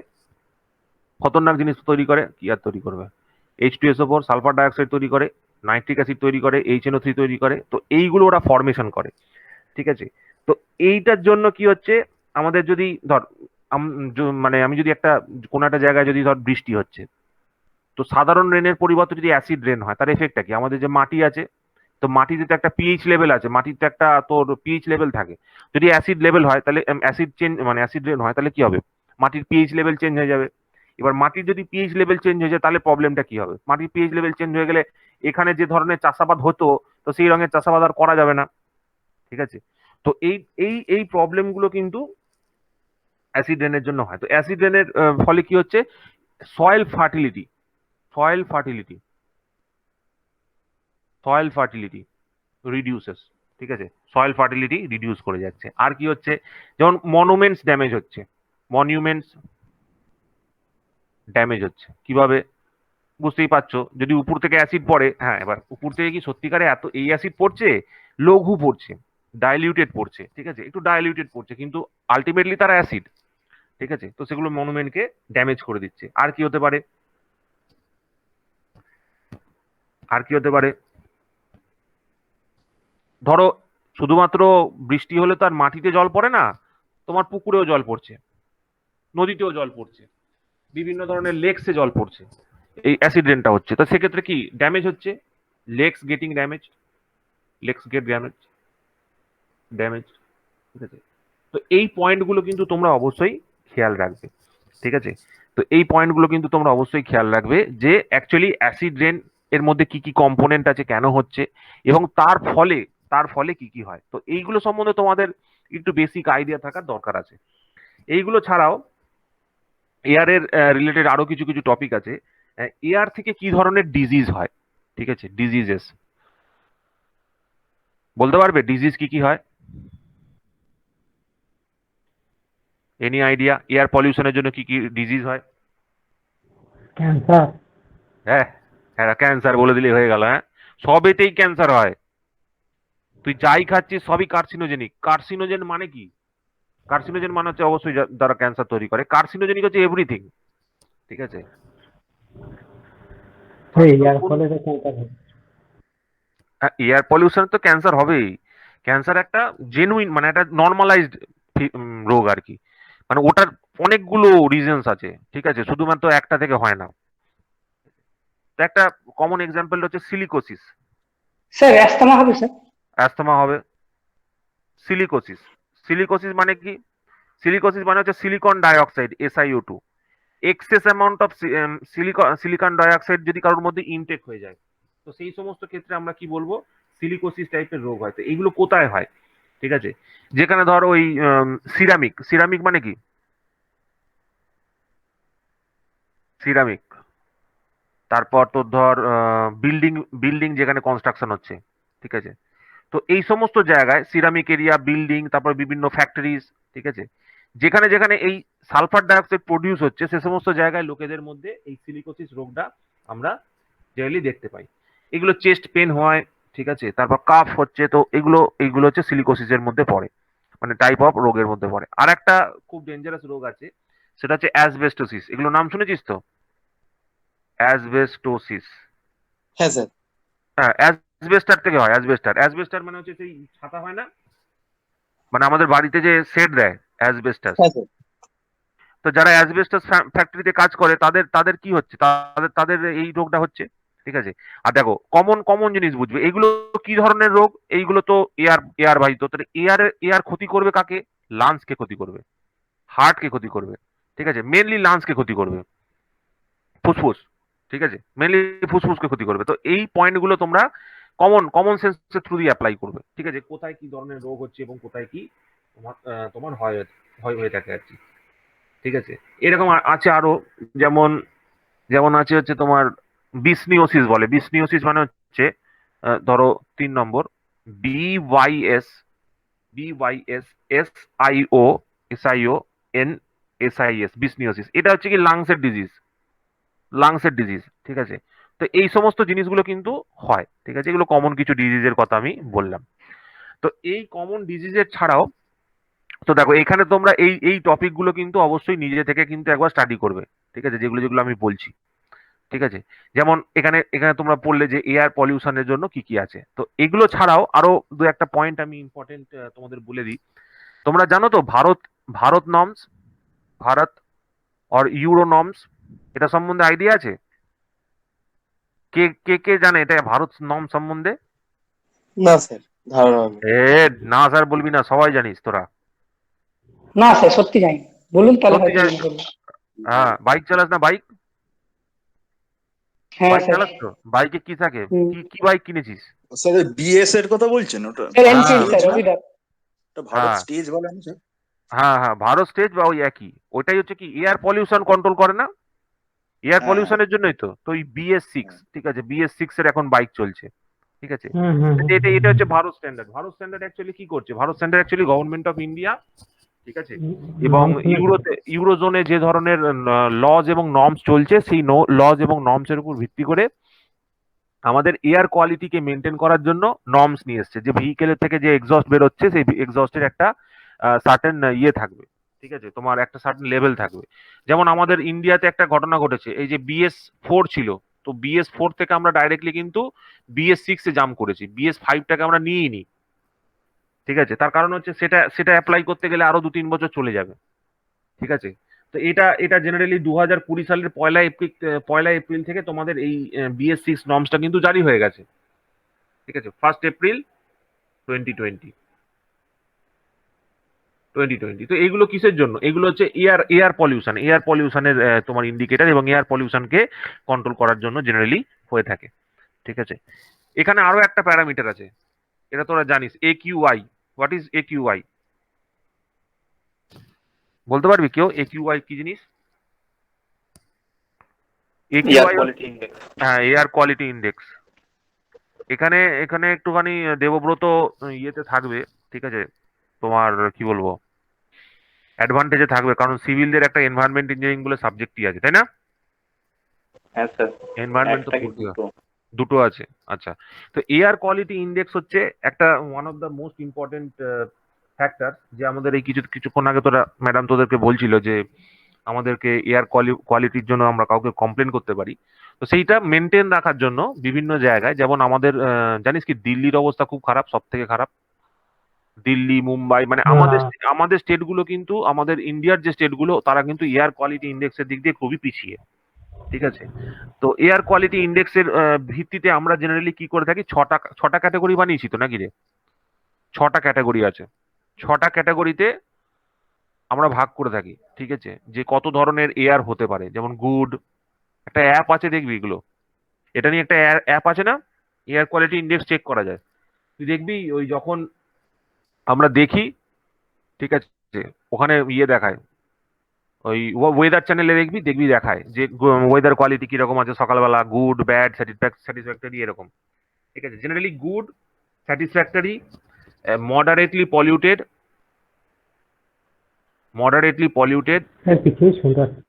খতরনাক জিনিস তৈরি করে, কি আর তৈরি করবে, H2SO4, সালফার ডাইঅক্সাইড তৈরি করে, নাইট্রিক অ্যাসিড তৈরি করে, HNO3 তৈরি করে। তো এইগুলো ওরা ফর্মেশন করে, ঠিক আছে? তো এইটার জন্য কি হচ্ছে, আমাদের যদি ধর মানে আমি যদি একটা কোনো একটা জায়গায় যদি ধর বৃষ্টি হচ্ছে, তো সাধারণ রেনের পরিবর্তে যদি অ্যাসিড রেন হয়, তার এফেক্টটা কি, আমাদের যে মাটি আছে, তো মাটিতে তো একটা পিএইচ লেভেল আছে, মাটিতে একটা তোর পিএইচ লেভেল থাকে, যদি অ্যাসিড লেভেল হয় তাহলে অ্যাসিড চেঞ্জ মানে অ্যাসিড রেন হয়, তাহলে কি হবে, মাটির পিএইচ লেভেল চেঞ্জ হয়ে যাবে। এবার মাটির যদি পিএইচ লেভেল চেঞ্জ হয়ে যায়, তাহলে প্রবলেমটা কি হবে, মাটির পিএইচ লেভেল চেঞ্জ হয়ে গেলে এখানে যে ধরনের চাষাবাদ হতো, তো সেই রঙের চাষাবাদ আর করা যাবে না, ঠিক আছে? তো এই এই এই প্রবলেম গুলো কিন্তু অ্যাসিড রেনের জন্য হয়। তো অ্যাসিড রেনের ফলে কি হচ্ছে, soil fertility, soil fertility, soil fertility reduces, ঠিক আছে, সয়েল ফার্টিলিটি রিডিউস করে যাচ্ছে। আর কি হচ্ছে, যেমন মনুমেন্টস ড্যামেজ হচ্ছে, মনিউমেন্টস ড্যামেজ হচ্ছে কিভাবে, বুঝতেই পারছো, যদি উপর থেকে অ্যাসিড পড়ে, হ্যাঁ, এবার উপর থেকে কি সত্যিকারে এত এই অ্যাসিড পড়ছে, লঘু পড়ছে, ডাইলিউটেড পড়ছে, ঠিক আছে, একটু ডাইলিউটেড পড়ছে, কিন্তু আলটিমেটলি তারা অ্যাসিড, ঠিক আছে? তো সেগুলো মনুমেন্টকে ড্যামেজ করে দিচ্ছে। আর কি হতে পারে, আর কি হতে পারে, ধরো শুধুমাত্র বৃষ্টি হলে তো আর মাটিতে জল পড়ে না, তোমার পুকুরেও জল পড়ছে, নদীতেও জল পড়ছে, বিভিন্ন ধরনের লেকসে জল পড়ছে, এই অ্যাসিড রেনটা হচ্ছে। তো সেক্ষেত্রে কি ড্যামেজ হচ্ছে, lakes getting damage, lakes get damage, damage, ঠিক আছে? তো এই পয়েন্টগুলো কিন্তু তোমরা অবশ্যই খেয়াল রাখবে, ঠিক আছে? তো এই পয়েন্টগুলো কিন্তু তোমরা অবশ্যই খেয়াল রাখবে যে অ্যাকচুয়ালি অ্যাসিড রেন এর মধ্যে কি কি কম্পোনেন্ট আছে, কেন হচ্ছে, এবং তার ফলে কি কি হয়। তো এইগুলো সম্বন্ধে তোমাদের একটু বেসিক আইডিয়া থাকার দরকার আছে। এইগুলো ছাড়াও এয়ারের রিলেটেড আরো কিছু কিছু টপিক আছে। এয়ার থেকে কি ধরনের ডিজিজ হয়, ঠিক আছে, ডিজিজেস বলতে পারবে ডিজিজ কি কি হয়? এনি আইডিয়া এয়ার পলিউশনের জন্য কি কি ডিজিজ হয়? ক্যান্সার। হ্যাঁ, হ্যাঁ ক্যান্সার বলে দিলেই হয়ে গেল। হ্যাঁ, সবেতেই ক্যান্সার হয়। তুই যাই খাচ্ছিস সবই কার্সিনোজেনিক। কার্সিনোজেন মানে কি? কার্সিনোজেন মানে হচ্ছে অবশ্যই যারা ক্যান্সার তৈরি করে। কার্সিনোজেনিক হচ্ছে এভরিথিং, ঠিক আছে। এর ফলে তো ক্যান্সার হয়। এয়ার পলিউশন তো ক্যান্সার হবেই। ক্যান্সার একটা জেনুইন মানে একটা নর্মালাইজড রোগ আর কি। মানে ওটার অনেকগুলো রিজনস আছে, ঠিক আছে, শুধুমাত্র একটা থেকে হয় না। তো একটা কমন এক্সাম্পল হচ্ছে সিলিকোসিস। স্যার অ্যাস্তমা হবে স্যার? অ্যাস্তমা হবে। সিলিকোসিস, সিলিকোসিস মানে কি? সিলিকোসিস মানে হচ্ছে silicon dioxide, SiO2। Excess amount of silicon dioxide যদি কারোর মধ্যে ইনটেক হয়ে যায়, তো সেই সমস্ত ক্ষেত্রে আমরা কি বলবো, সিলিকোসিস টাইপের রোগ হয়। তো এইগুলো কোথায় হয়, ঠিক আছে, যেখানে ধর ওই সিরামিক, সিরামিক মানে কি, সিরামিক, তারপর তোর ধর বিল্ডিং, বিল্ডিং যেখানে কনস্ট্রাকশন হচ্ছে, ঠিক আছে, তো এই সমস্ত জায়গায় সিরামিক এরিয়া, বিল্ডিং, তারপর বিভিন্ন ফ্যাক্টরিজ, ঠিক আছে, যেখানে যেখানে এই সালফার ডাইঅক্সাইড প্রডিউস হচ্ছে সে সমস্ত জায়গায় লোকেদের মধ্যে এই সিলিকোসিস রোগটা আমরা জেনারেলি দেখতে পাই। এগুলো চেস্ট পেন হয়, ঠিক আছে, তারপর কাফ হচ্ছে, তো এইগুলো হচ্ছে সিলিকোসিসের মধ্যে পড়ে, মানে টাইপ অফ রোগের মধ্যে পড়ে। আর একটা খুব ডেঞ্জারাস রোগ আছে, সেটা হচ্ছে অ্যাসবেস্টোসিস। এগুলো নাম শুনেছিস তো? অ্যাসবেস্টোসিস। হ্যাঁ স্যার। হ্যাঁ, অ্যাসবেস্টার থেকে হয়। অ্যাসবেস্টার, অ্যাসবেস্টার মানে হচ্ছে সেই ছাতা হয় না, মানে আমাদের বাড়িতে যে সেট দেয় অ্যাসবেস্টাস। হ্যাঁ স্যার। তো যারা অ্যাসবেস্টাস ফ্যাক্টরিতে কাজ করে তাদের তাদের কি হচ্ছে, তাদের তাদের এই রোগটা হচ্ছে, ঠিক আছে। আর দেখো কমন কমন জিনিস বুঝবে এগুলো কি ধরনের রোগ। এইগুলো তো এয়ার বাহিত। তাহলে এয়ার ক্ষতি করবে কাকে? লাংসকে ক্ষতি করবে, হার্টকে ক্ষতি করবে, ঠিক আছে, মেনলি লাংসকে ক্ষতি করবে, ফুসফুস, ঠিক আছে, মেনলি ফুসফুসকে ক্ষতি করবে। তো এই পয়েন্টগুলো তোমরা কমন কমন সেন্সের থ্রু দিয়ে অ্যাপ্লাই করবে, ঠিক আছে, কোথায় কি ধরনের রোগ হচ্ছে এবং কোথায় কি তোমার হয়ে থাকে আর কি, ঠিক আছে। এরকম আছে আরো, যেমন যেমন হচ্ছে তোমার বিসনিওসিস বলে। বিসনিওসিস মানে হচ্ছে ধরো 3 নম্বর, BYS, SIO, বিসনিওসিস। এটা হচ্ছে কি লাংসের ডিজিজ, লাংসের ডিজিজ, ঠিক আছে। তো এই সমস্ত জিনিসগুলো কিন্তু হয়, ঠিক আছে। এগুলো কমন কিছু ডিজিজের কথা আমি বললাম। তো এই কমন ডিজিজের ছাড়াও, তো দেখো এখানে তোমরা এই এই টপিক গুলো কিন্তু অবশ্যই নিজে থেকে কিন্তু একবার স্টাডি করবে, ঠিক আছে, যেগুলো যেগুলো আমি বলছি, ঠিক আছে। যেমন এখানে এখানে তোমরা পড়লে যে এয়ার পলিউশনের জন্য কি কি আছে। তো এগুলো ছাড়াও আরো দু একটা পয়েন্ট আমি ইম্পর্টেন্ট তোমাদের বলে দিই। তোমরা জানো তো ভারত, ভারত নর্মস, ভারত আর ইউরো নর্মস, এটা সম্বন্ধে আইডিয়া আছে? কে কে কে জানে এটা ভারত নর্ম সম্বন্ধে? না স্যার, ধারণা নেই। এ না স্যার বলবি না, সবাই জানিস তোরা। না স্যার সত্যি জানি। বলুন তাহলে সত্যি হয়তো জানিস? মনে করবো। হ্যাঁ, বাইক চালাস না? বাইক হ্যাঁ বাইক স্যার। চালাস তো? বাইকে কি থাকে? হুম। কি কি বাইক কিনেছিস? স্যার বিএস এর কথা বলছেন? ওটা স্যার ভারত এনফিল্ড হ্যাঁ স্যার, স্টেজ না? অভিডার। ওটা ভারত হ্যাঁ স্টেজ বলে না স্যার? হ্যাঁ হ্যাঁ, ভারত স্টেজ বা ওই একই। ওইটাই হচ্ছে কি এয়ার পলিউশন কন্ট্রোল করে না, এয়ার হ্যাঁ হ্যাঁ পলিউশনের জন্যই তো। তো ওই BS6, হ্যাঁ। ঠিক আছে, BS6 এর এখন বাইক চলছে, ঠিক আছে। হুম হুম হুম এটা এটা হচ্ছে Bharat standard. Bharat standard actually কি করছে? Bharat standard actually government of India, ঠিক আছে, এবং ইউরোজোনে যে ধরনের লজ এবং নর্মস চলছে সেই লজ এবং নর্মস এর উপর ভিত্তি করে আমাদের এয়ার কোয়ালিটিকে মেনটেন করার জন্য নর্মস নিয়ে এসছে। যে ভেহিকেলের থেকে যে এক্সস্ট বেরোচ্ছে সেই এক্সস্টের একটা সার্টেন ইয়ে থাকবে, ঠিক আছে, তোমার একটা সার্টেন লেভেল থাকবে। যেমন আমাদের ইন্ডিয়াতে একটা ঘটনা ঘটেছে, এই যে BS4 ছিল, তো BS4 থেকে আমরা ডাইরেক্টলি কিন্তু BS6 এ জাম্প করেছি, BS5টাকে আমরা নিয়েই নি, ঠিক আছে। তার কারণ হচ্ছে সেটা সেটা অ্যাপ্লাই করতে গেলে আরো 2-3 বছর চলে যাবে, ঠিক আছে। তো এটা এটা জেনারেলি 2020 সালের পয়লা এপ্রিল থেকে তোমাদের এই BS6 নর্মসটা কিন্তু জারি হয়ে গেছে, ঠিক আছে, 1 এপ্রিল 2020। 2020। তো এগুলো কিসের জন্য? এগুলো হচ্ছে এয়ার পলিউশনের তোমার ইন্ডিকেটর, এবং এয়ার পলিউশনকে কন্ট্রোল করার জন্য জেনারেলি হয়ে থাকে। ঠিক আছে, এখানে আরো একটা প্যারামিটার আছে, এটা তোরা জানিস, AQI। What is AQI? বলতে পারবি কেউ AQI কি জিনিস? Air AQI, quality index. হ্যাঁ, এয়ার কোয়ালিটি ইন্ডেক্স। এখানে এখানে একটুখানি দেবব্রত ইয়েতে থাকবে, ঠিক আছে, তোমার কি বলবো, অ্যাডভান্টেজে থাকবে, কারণ সিভিলদের একটা এনভায়রনমেন্ট ইঞ্জিনিয়ারিং বলে সাবজেক্টই আছে, তাই না? হ্যাঁ স্যার, এনভায়রনমেন্ট তো একটা কি পড়তে হয়। দুটো? দুটো আছে, আচ্ছা। তো এয়ার কোয়ালিটি ইন্ডেক্স হচ্ছে একটা one of the most important factor, যে আমাদের এই কিছুক্ষণ আগে তোরা ম্যাডাম তোদেরকে বলছিল যে আমাদেরকে এয়ার কোয়ালিটির জন্য আমরা কাউকে কমপ্লেন করতে পারি। তো সেইটা মেনটেন রাখার জন্য বিভিন্ন জায়গায়, যেমন আমাদের জানিস কি দিল্লির অবস্থা খুব খারাপ, সব থেকে খারাপ। দিল্লি, মুম্বাই, মানে আমাদের হ্যাঁ। আমাদের স্টেটগুলো কিন্তু, আমাদের ইন্ডিয়ার যে স্টেটগুলো, তারা কিন্তু এয়ার কোয়ালিটি ইন্ডেক্সের দিক দিয়ে খুবই পিছিয়ে। ঠিক আছে, তো এয়ার কোয়ালিটি ইন্ডেক্সের ভিত্তিতে আমরা জেনারেলি কি করে থাকি, ছটা ক্যাটাগরি বানিয়েছি তো নাকি রে? 6টা ক্যাটাগরি আছে। 6টা ক্যাটাগরিতে আমরা ভাগ করে থাকি। ঠিক আছে, যে কত ধরনের এয়ার হতে পারে, যেমন গুড, একটা অ্যাপ আছে দেখবি এগুলো, এটা নিয়ে একটা অ্যাপ আছে না, এয়ার কোয়ালিটি ইন্ডেক্স চেক করা যায়। তুই দেখবি ওই যখন আমরা দেখি, ঠিক আছে, ওখানে ইয়ে দেখায়, ওই ওয়েদার চ্যানেলে দেখবি দেখবি দেখায় যে ওয়েদার কোয়ালিটি কিরকম আছে সকালবেলা, গুড, ব্যাড, স্যাটিসফ্যাক্টরি, এরকম। ঠিক আছে, generally good, satisfactory, moderately polluted. Sir কিছুই শুনতে পাচ্ছি না।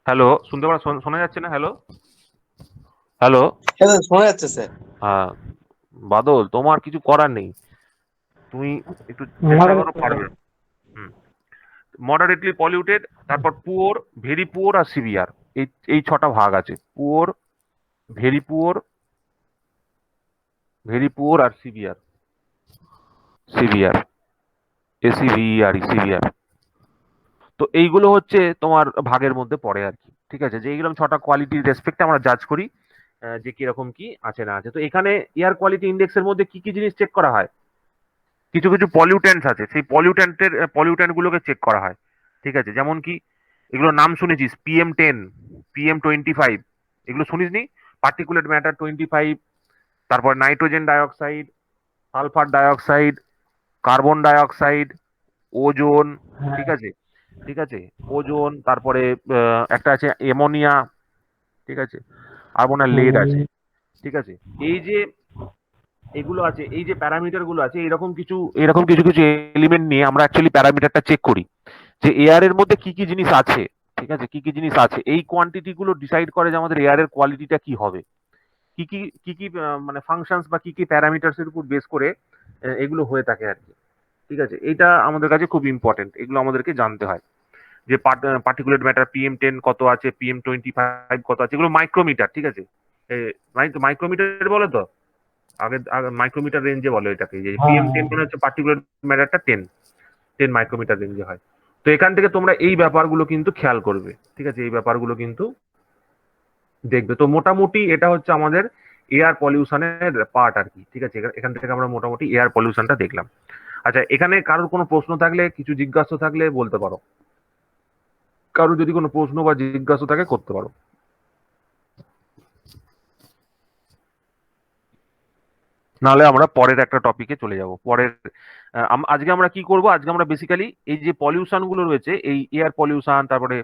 হ্যালো, শুনতে পারা, শোনা যাচ্ছে না? Hello, hello. হ্যাঁ স্যার, শোনা যাচ্ছে স্যার। হ্যাঁ, বাদল, তোমার কিছু করার নেই, তুমি একটু চেষ্টা আমারও করো, পারবে। হুম, মডারেটলি পলিউটেড, তারপর পুওর, ভেরি পুওর আর সিভিয়ার। এই এই 6টা ভাগ আছে, পুওর, ভেরি পুওর, আর সিভিয়ার। Severe, severe. তো এইগুলো হচ্ছে তোমার ভাগের মধ্যে পড়ে আর কি। ঠিক আছে, যে এইরকম 6টা কোয়ালিটির রেসপেক্টে আমরা জাজ করি যে কিরকম কি আছে না আছে। তো এখানে এয়ার কোয়ালিটি ইন্ডেক্সের মধ্যে কি কি জিনিস চেক করা হয়? কিছু কিছু পলিউটেন্টস আছে, সেই পলিউটেন্ট গুলোকে চেক করা হয়। ঠিক আছে, যেমন কি এগুলো নাম শুনেছিস, PM10, PM25, এগুলো শুনিসনি? পার্টিকুলেট ম্যাটার 25, তারপর nitrogen dioxide, sulphur dioxide, carbon dioxide, ozone. হ্যাঁ। ঠিক আছে, ঠিক আছে, ওজোন, তারপরে একটা আছে অ্যামোনিয়া। ঠিক আছে, আর মনে হয় লেড আছে। ঠিক আছে, এই যে এগুলো আছে, এই যে প্যারামিটার গুলো আছে, এরকম কিছু কিছু এলিমেন্ট নিয়ে আমরা অ্যাকচুয়ালি প্যারামিটারটা চেক করি, যে এয়ার এর মধ্যে কি কি জিনিস আছে। ঠিক আছে, কি কি জিনিস আছে, এই কোয়ান্টিটি গুলো ডিসাইড করে যে আমাদের এয়ারের কোয়ালিটিটা কি হবে, কি কি মানে ফাংশনস বা কি কি প্যারামিটার্স এর উপর বেস করে এগুলো হয়ে থাকে আর কি। ঠিক আছে, এটা আমাদের কাছে খুব ইম্পর্টেন্ট, এগুলো আমাদেরকে জানতে হয়, যে পার্টিকুলেট ম্যাটার PM10 কত আছে, PM25 কত আছে, এগুলো মাইক্রোমিটার। ঠিক আছে, মাইক্রোমিটার বলে তো, আগে মাইক্রোমিটার রেঞ্জে বলে এটাকে, যে PM10 মানে হচ্ছে পার্টিকুলার ম্যাটারটা 10 মাইক্রোমিটার রেঞ্জে হয়। তো এখান থেকে তোমরা এই ব্যাপারগুলো কিন্তু খেয়াল করবে। ঠিক আছে, এই ব্যাপারগুলো কিন্তু দেখবে। তো মোটামুটি এটা হচ্ছে আমাদের এয়ার পলিউশনের পার্ট আর কি। ঠিক আছে, এখান থেকে আমরা মোটামুটি এয়ার পলিউশনটা দেখলাম। আচ্ছা, এখানে কারোর কোনো প্রশ্ন থাকলে, কিছু জিজ্ঞাসা থাকলে বলতে পারো, কারোর যদি কোনো প্রশ্ন বা জিজ্ঞাসা থাকে করতে পারো। নাহলে আমরা পরের একটা টপিকে চলে যাব। পরের আজকে আমরা কি করব, আজকে আমরা বেসিক্যালি এই যে পলিউশন গুলো রয়েছে, এই এয়ার পলিউশন, তারপরে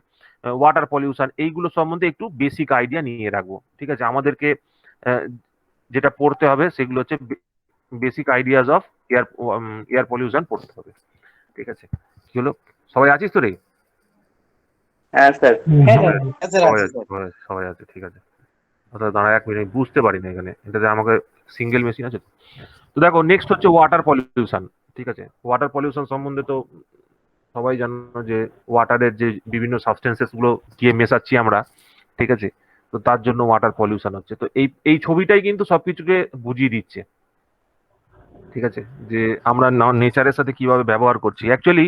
ওয়াটার পলিউশন, এইগুলো সম্বন্ধে একটু বেসিক আইডিয়া নিয়ে রাখবো। ঠিক আছে, আমাদেরকে যেটা পড়তে হবে সেগুলো হচ্ছে basic ideas of air pollution পড়তে হবে। ঠিক আছে, কি হলো, সবাই আছিস তো রে? হ্যাঁ স্যার। হ্যাঁ সবাই স্যার। হ্যাঁ স্যার, সবাই আছে আছে, স্যার। সবাই আছে, ঠিক আছে। অর্থাৎ দাঁড়া 1 মিনিট, বুঝতে পারি না এখানে, এটাতে আমাকে সিঙ্গেল মেশিন আছে। তো দেখো, নেক্সট হচ্ছে ওয়াটার পলিউশন। ঠিক আছে, ওয়াটার পলিউশন সম্বন্ধে তো সবাই জানো যে ওয়াটারের যে বিভিন্ন সাবস্টেন্সেস গুলো গিয়ে মেশাচ্ছি আমরা। ঠিক আছে, তো তার জন্য ওয়াটার পলিউশন হচ্ছে। তো এই ছবিটাই কিন্তু সবকিছুকে বুঝিয়ে দিচ্ছে। ঠিক আছে, যে আমরা নেচারের সাথে কিভাবে ব্যবহার করছি। অ্যাকচুয়ালি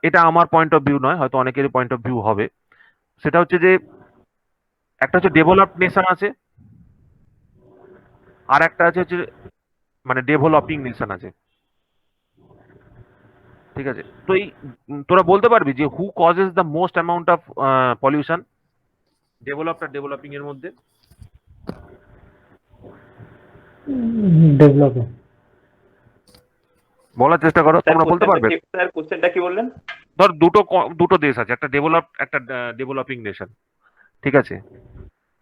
এটা আমার পয়েন্ট অফ ভিউ নয়, হয়তো অনেকেরই পয়েন্ট অফ ভিউ হবে। সেটা হচ্ছে যে একটা হচ্ছে ডেভেলপড নেশন আছে, আর একটা আছে হচ্ছে মানে ডেভেলপিং নেশন আছে। ঠিক আছে। তো এই তোরা বলতে পারবি যে who causes the most amount of pollution developed আর ডেভেলপিং এর মধ্যে? ডেভেলপিং। বলার চেষ্টা করো, স্যার তোমরা বলতে পারবে? স্যার কোশ্চেনটা কি বললেন? ধর দুটো দেশ আছে, একটা ডেভেলপড একটা ডেভেলপিং নেশন, ঠিক আছে?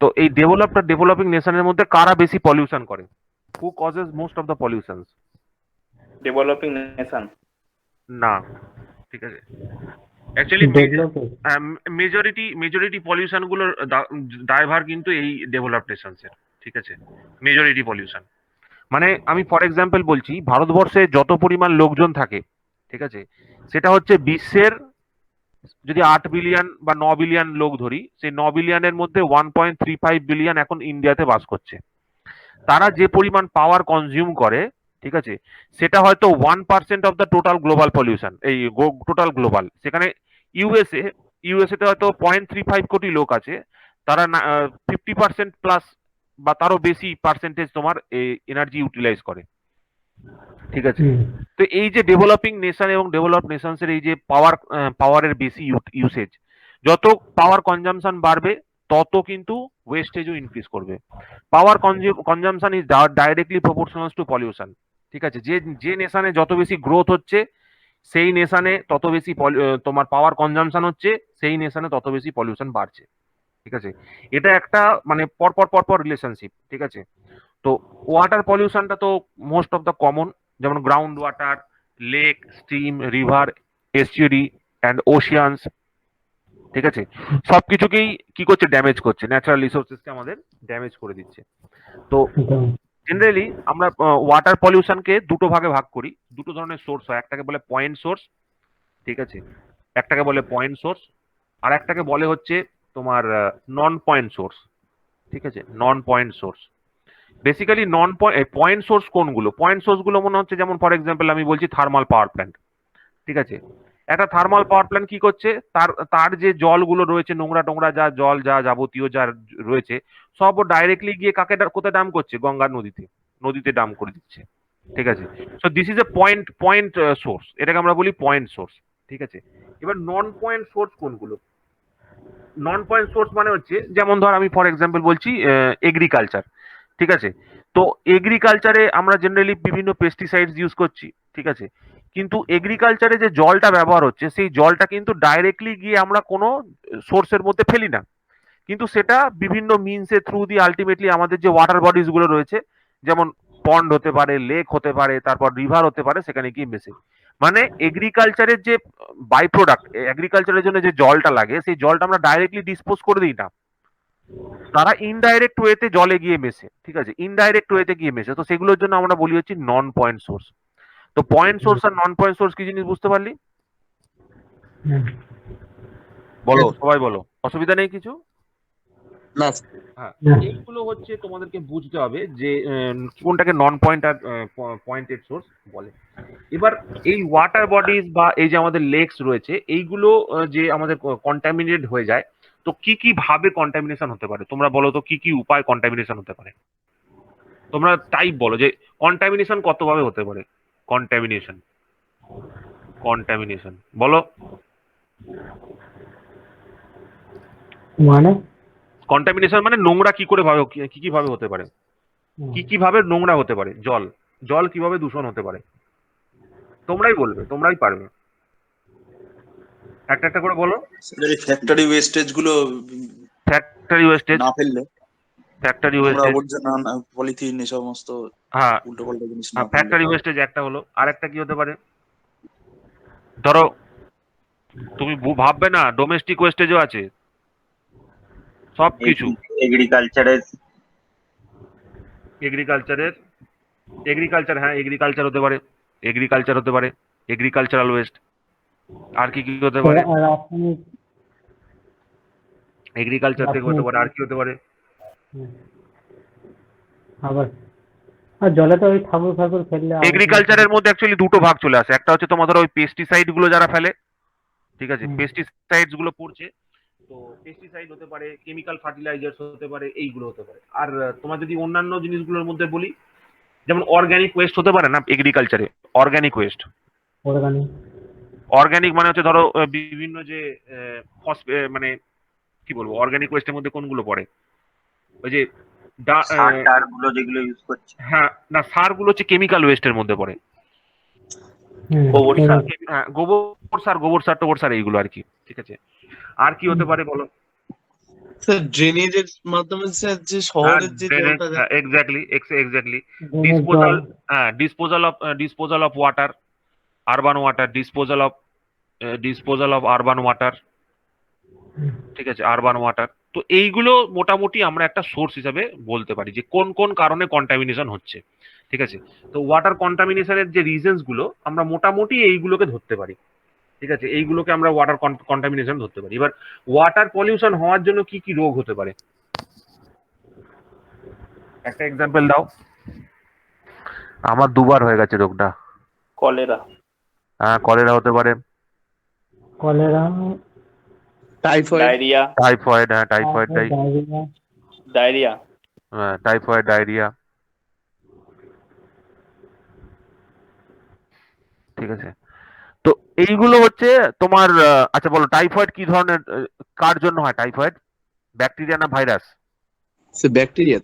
তো এই ডেভেলপড আর ডেভেলপিং নেশনের মধ্যে কারা বেশি পলিউশন করে? Who causes most of the pollutions? Developing nation. না, ঠিক আছে। Actually developing. মেজরিটি পলিউশন গুলোর দায়ভার কিন্তু এই ডেভেলপড নেশনস এর, ঠিক আছে? মেজরিটি পলিউশন মানে আমি ফর এক্সাম্পল বলছি, ভারতবর্ষে যত পরিমাণ লোকজন থাকে, ঠিক আছে, সেটা হচ্ছে বিশ্বের যদি 8 বিলিয়ন বা 9 বিলিয়ন লোক ধরি, সেই 9 বিলিয়নের মধ্যে 1.35 বিলিয়ন এখন ইন্ডিয়াতে বাস করছে। তারা যে পরিমাণ পাওয়ার কনজিউম করে, ঠিক আছে, সেটা হয়তো 1% of the total global pollution, এই টোটাল গ্লোবাল। সেখানে ইউএসএতে হয়তো 0.35 কোটি লোক আছে, তারা 50% প্লাস বা তারও বেশি পার্সেন্টেজ তোমার এনার্জি ইউটিলাইজ করে, ঠিক আছে। তো এই যে ডেভেলপিং নেশন এবং ডেভেলপ নেশনস এর এই যে পাওয়ারের বেশি ইউসেজ, যত পাওয়ার কনজাম্পশন বাড়বে তত কিন্তু ওয়েস্টেজও ইনক্রিজ করবে। Power consumption is directly proportional to pollution, ঠিক আছে। যে নেশনে যত বেশি গ্রোথ হচ্ছে, সেই নেশনে তত বেশি তোমার পাওয়ার কনজাম্পশন হচ্ছে, সেই নেশনে তত বেশি পলিউশন বাড়ছে, ঠিক আছে। এটা একটা মানে পরপর রিলেশনশিপ, ঠিক আছে। তো ওয়াটার পলিউশনটা তো মোস্ট অফ দ্য কমন, যেমন ground water, lake, stream, river, estuary and oceans, ঠিক আছে, সবকিছুকেই কি করছে? ড্যামেজ করছে, ন্যাচারাল রিসোর্সেসকে আমাদের ড্যামেজ করে দিচ্ছে। তো জেনারেলি আমরা ওয়াটার পলিউশনকে দুটো ভাগে ভাগ করি, দুটো ধরনের সোর্স হয়, একটাকে বলে পয়েন্ট সোর্স, ঠিক আছে, একটাকে বলে পয়েন্ট সোর্স, আর একটাকে বলে হচ্ছে তোমার নন পয়েন্ট সোর্স, ঠিক আছে, non point source. Basically point source কোনগুলো? পয়েন্ট সোর্স গুলো মনে হচ্ছে যেমন ফর এক্সাম্পল আমি বলছি থার্মাল পাওয়ার প্ল্যান্ট, ঠিক আছে। একটা থার্মাল পাওয়ার প্ল্যান্ট কি করছে? তার যে জলগুলো রয়েছে, নোংরা টোংরা যা জল যা যাবতীয় যা রয়েছে, সব ডাইরেক্টলি গিয়ে কোথায় ডাম্প করছে? গঙ্গার নদীতে ডাম্প করে দিচ্ছে, ঠিক আছে। So this is a point source, এটাকে আমরা বলি পয়েন্ট সোর্স, ঠিক আছে। এবার নন পয়েন্ট সোর্স কোনগুলো? নন পয়েন্ট সোর্স মানে হচ্ছে যেমন ধর আমি ফর এক্সাম্পল বলছি এগ্রিকালচার, ঠিক আছে। তো এগ্রিকালচারে আমরা জেনারেলি বিভিন্ন পেস্টিসাইডস ইউজ করছি, ঠিক আছে, কিন্তু এগ্রিকালচারে যে জলটা ব্যবহার হচ্ছে, সেই জলটা কিন্তু ডাইরেক্টলি গিয়ে আমরা কোনো সোর্সের মধ্যে ফেলি না, কিন্তু সেটা বিভিন্ন মিনসের থ্রু দিয়ে আলটিমেটলি আমাদের যে ওয়াটার বডিজ গুলো রয়েছে, যেমন পন্ড হতে পারে, লেক হতে পারে, তারপর রিভার হতে পারে, সেখানে গিয়ে মেশে। মানে এগ্রিকালচারের যে বাই প্রোডাক্ট, এগ্রিকালচারের জন্য যে জলটা লাগে, সেই জলটা আমরা ডাইরেক্টলি ডিসপোজ করে দিই না, তারা ইনডাইরেক্ট ওয়েতে জলে গিয়ে মেশে, ঠিক আছে, ইনডাইরেক্ট ওয়েতে গিয়ে মেশে। তো সেগুলোর জন্য আমরা বলি হচ্ছে নন পয়েন্ট সোর্স। তো পয়েন্ট সোর্স আর নন পয়েন্ট সোর্স কি জিনিস বুঝতে পারলি? বলো, সবাই বলো, অসুবিধা নেই কিছু? না হ্যাঁ, এইগুলো হচ্ছে তোমাদেরকে বুঝতে হবে যে কোনটাকে নন পয়েন্ট আর পয়েন্টেড সোর্স বলে। এবার এই ওয়াটার বডিজ বা এই যে আমাদের লেকস রয়েছে, এইগুলো যে আমাদের কন্টামিনেটেড হয়ে যায়, তো কি কি ভাবে কন্টামিনেশন হতে পারে? তোমরা বলো তো কি কি উপায় কন্টামিনেশন হতে পারে? তোমরা টাইপ বলো যে কন্টামিনেশন কত ভাবে হতে পারে। কন্টামিনেশন বলো। মানে কন্টামিনেশন মানে নোংরা কি করে ভাবে, কি ভাবে হতে পারে? কি ভাবে নোংরা হতে পারে? জল কিভাবে দূষণ হতে পারে? তোমরাই বলবে, তোমরাই পারবে, একটা একটা করে বলো। ফ্যাক্টরি ওয়েস্টেজ গুলো ফ্যাক্টরি ওয়েস্টেজ, না ফেললে, ফ্যাক্টরি তোমরা ওয়েস্টেজ, আবর্জনা পলিথিন এই সমস্ত হ্যাঁ উল্টো পাল্টা জিনিস না ফেললে। ফ্যাক্টরি ওয়েস্টেজ একটা হলো। আর একটা কি হতে পারে? ধরো তুমি ভাববে না ডোমেস্টিক ওয়েস্টেজও আছে, সবকিছু। এগ্রিকালচার, হ্যাঁ এগ্রিকালচার হতে পারে, এগ্রিকালচারাল ওয়েস্ট। আর কি কি হতে পারে? রাসায়নিক। এগ্রিকালচার থেকে হতে পারে, আর কি হতে পারে? আবার আর জলে তো ওই ঠাকুর ফাকুর ফেললে এগ্রিকালচারের মধ্যে অ্যাকচুয়ালি দুটো ভাগ চলে আসে, একটা হচ্ছে তোমার ধরো ওই পেস্টিসাইড গুলো যারা ফেলে, ঠিক আছে, পেস্টিসাইডস গুলো পড়ছে, তো পেস্টিসাইড হতে পারে, কেমিক্যাল ফার্টিলাইজার্স হতে পারে, এইগুলো হতে পারে। আর তোমার যদি অন্যান্য জিনিসগুলোর মধ্যে বলি, যেমন অর্গানিক ওয়েস্ট হতে পারে না এগ্রিকালচারে, অর্গানিক ওয়েস্ট, অর্গানিক। অর্গানিক মানে হচ্ছে ধরো বিভিন্ন যে মানে কি বলবো, অর্গানিক ওয়েস্টের মধ্যে কোনগুলো পড়ে? ওই যে সার টার গুলো যেগুলো ইউজ করছে। হ্যাঁ, না সারগুলো হচ্ছে কেমিক্যাল ওয়েস্টের মধ্যে পড়ে। গোবর সার। হ্যাঁ, গোবর সার টোবর সার এইগুলো আর কি। ঠিক আছে, আর কি হতে পারে বলো? স্যার ড্রেনেজের মাধ্যমে স্যার যে শহরের যে জলটা যায়। এক্স্যাক্টলি ড্রেনের জল। Disposal of water, urban water, disposal of urban water. ঠিক আছে, আরবান ওয়াটার। তো এইগুলো মোটামুটি আমরা একটা সোর্স হিসাবে বলতে পারি যে কোন কোন কারণে কন্টামিনেশন হচ্ছে। ঠিক আছে, তো ওয়াটার কন্টামিনেশনের যে রিজনস গুলো আমরা মোটামুটি এইগুলোকে ধরতে পারি। ঠিক আছে, এইগুলোকে আমরা ওয়াটার কন্টামিনেশন ধরতে পারি। এবার ওয়াটার পলিউশন হওয়ার জন্য কি কি রোগ হতে পারে, একটা এক্সাম্পল দাও। আমার দুবার হয়ে গেছে রোগটা। কলেরা। হ্যাঁ, কলেরা হতে পারে, কলেরা, টাইফয়েড। ডায়রিয়া। টাইফয়েড, হ্যাঁ ডায়রিয়া। ডায়রিয়া। Typhoid, diarrhoea. ঠিক আছে, তো এইগুলো হচ্ছে তোমার আচ্ছা বলো, টাইফয়েড কি ধরনের, কার জন্য হয় টাইফয়েড? ব্যাকটেরিয়া না ভাইরাস? Sir bacteria.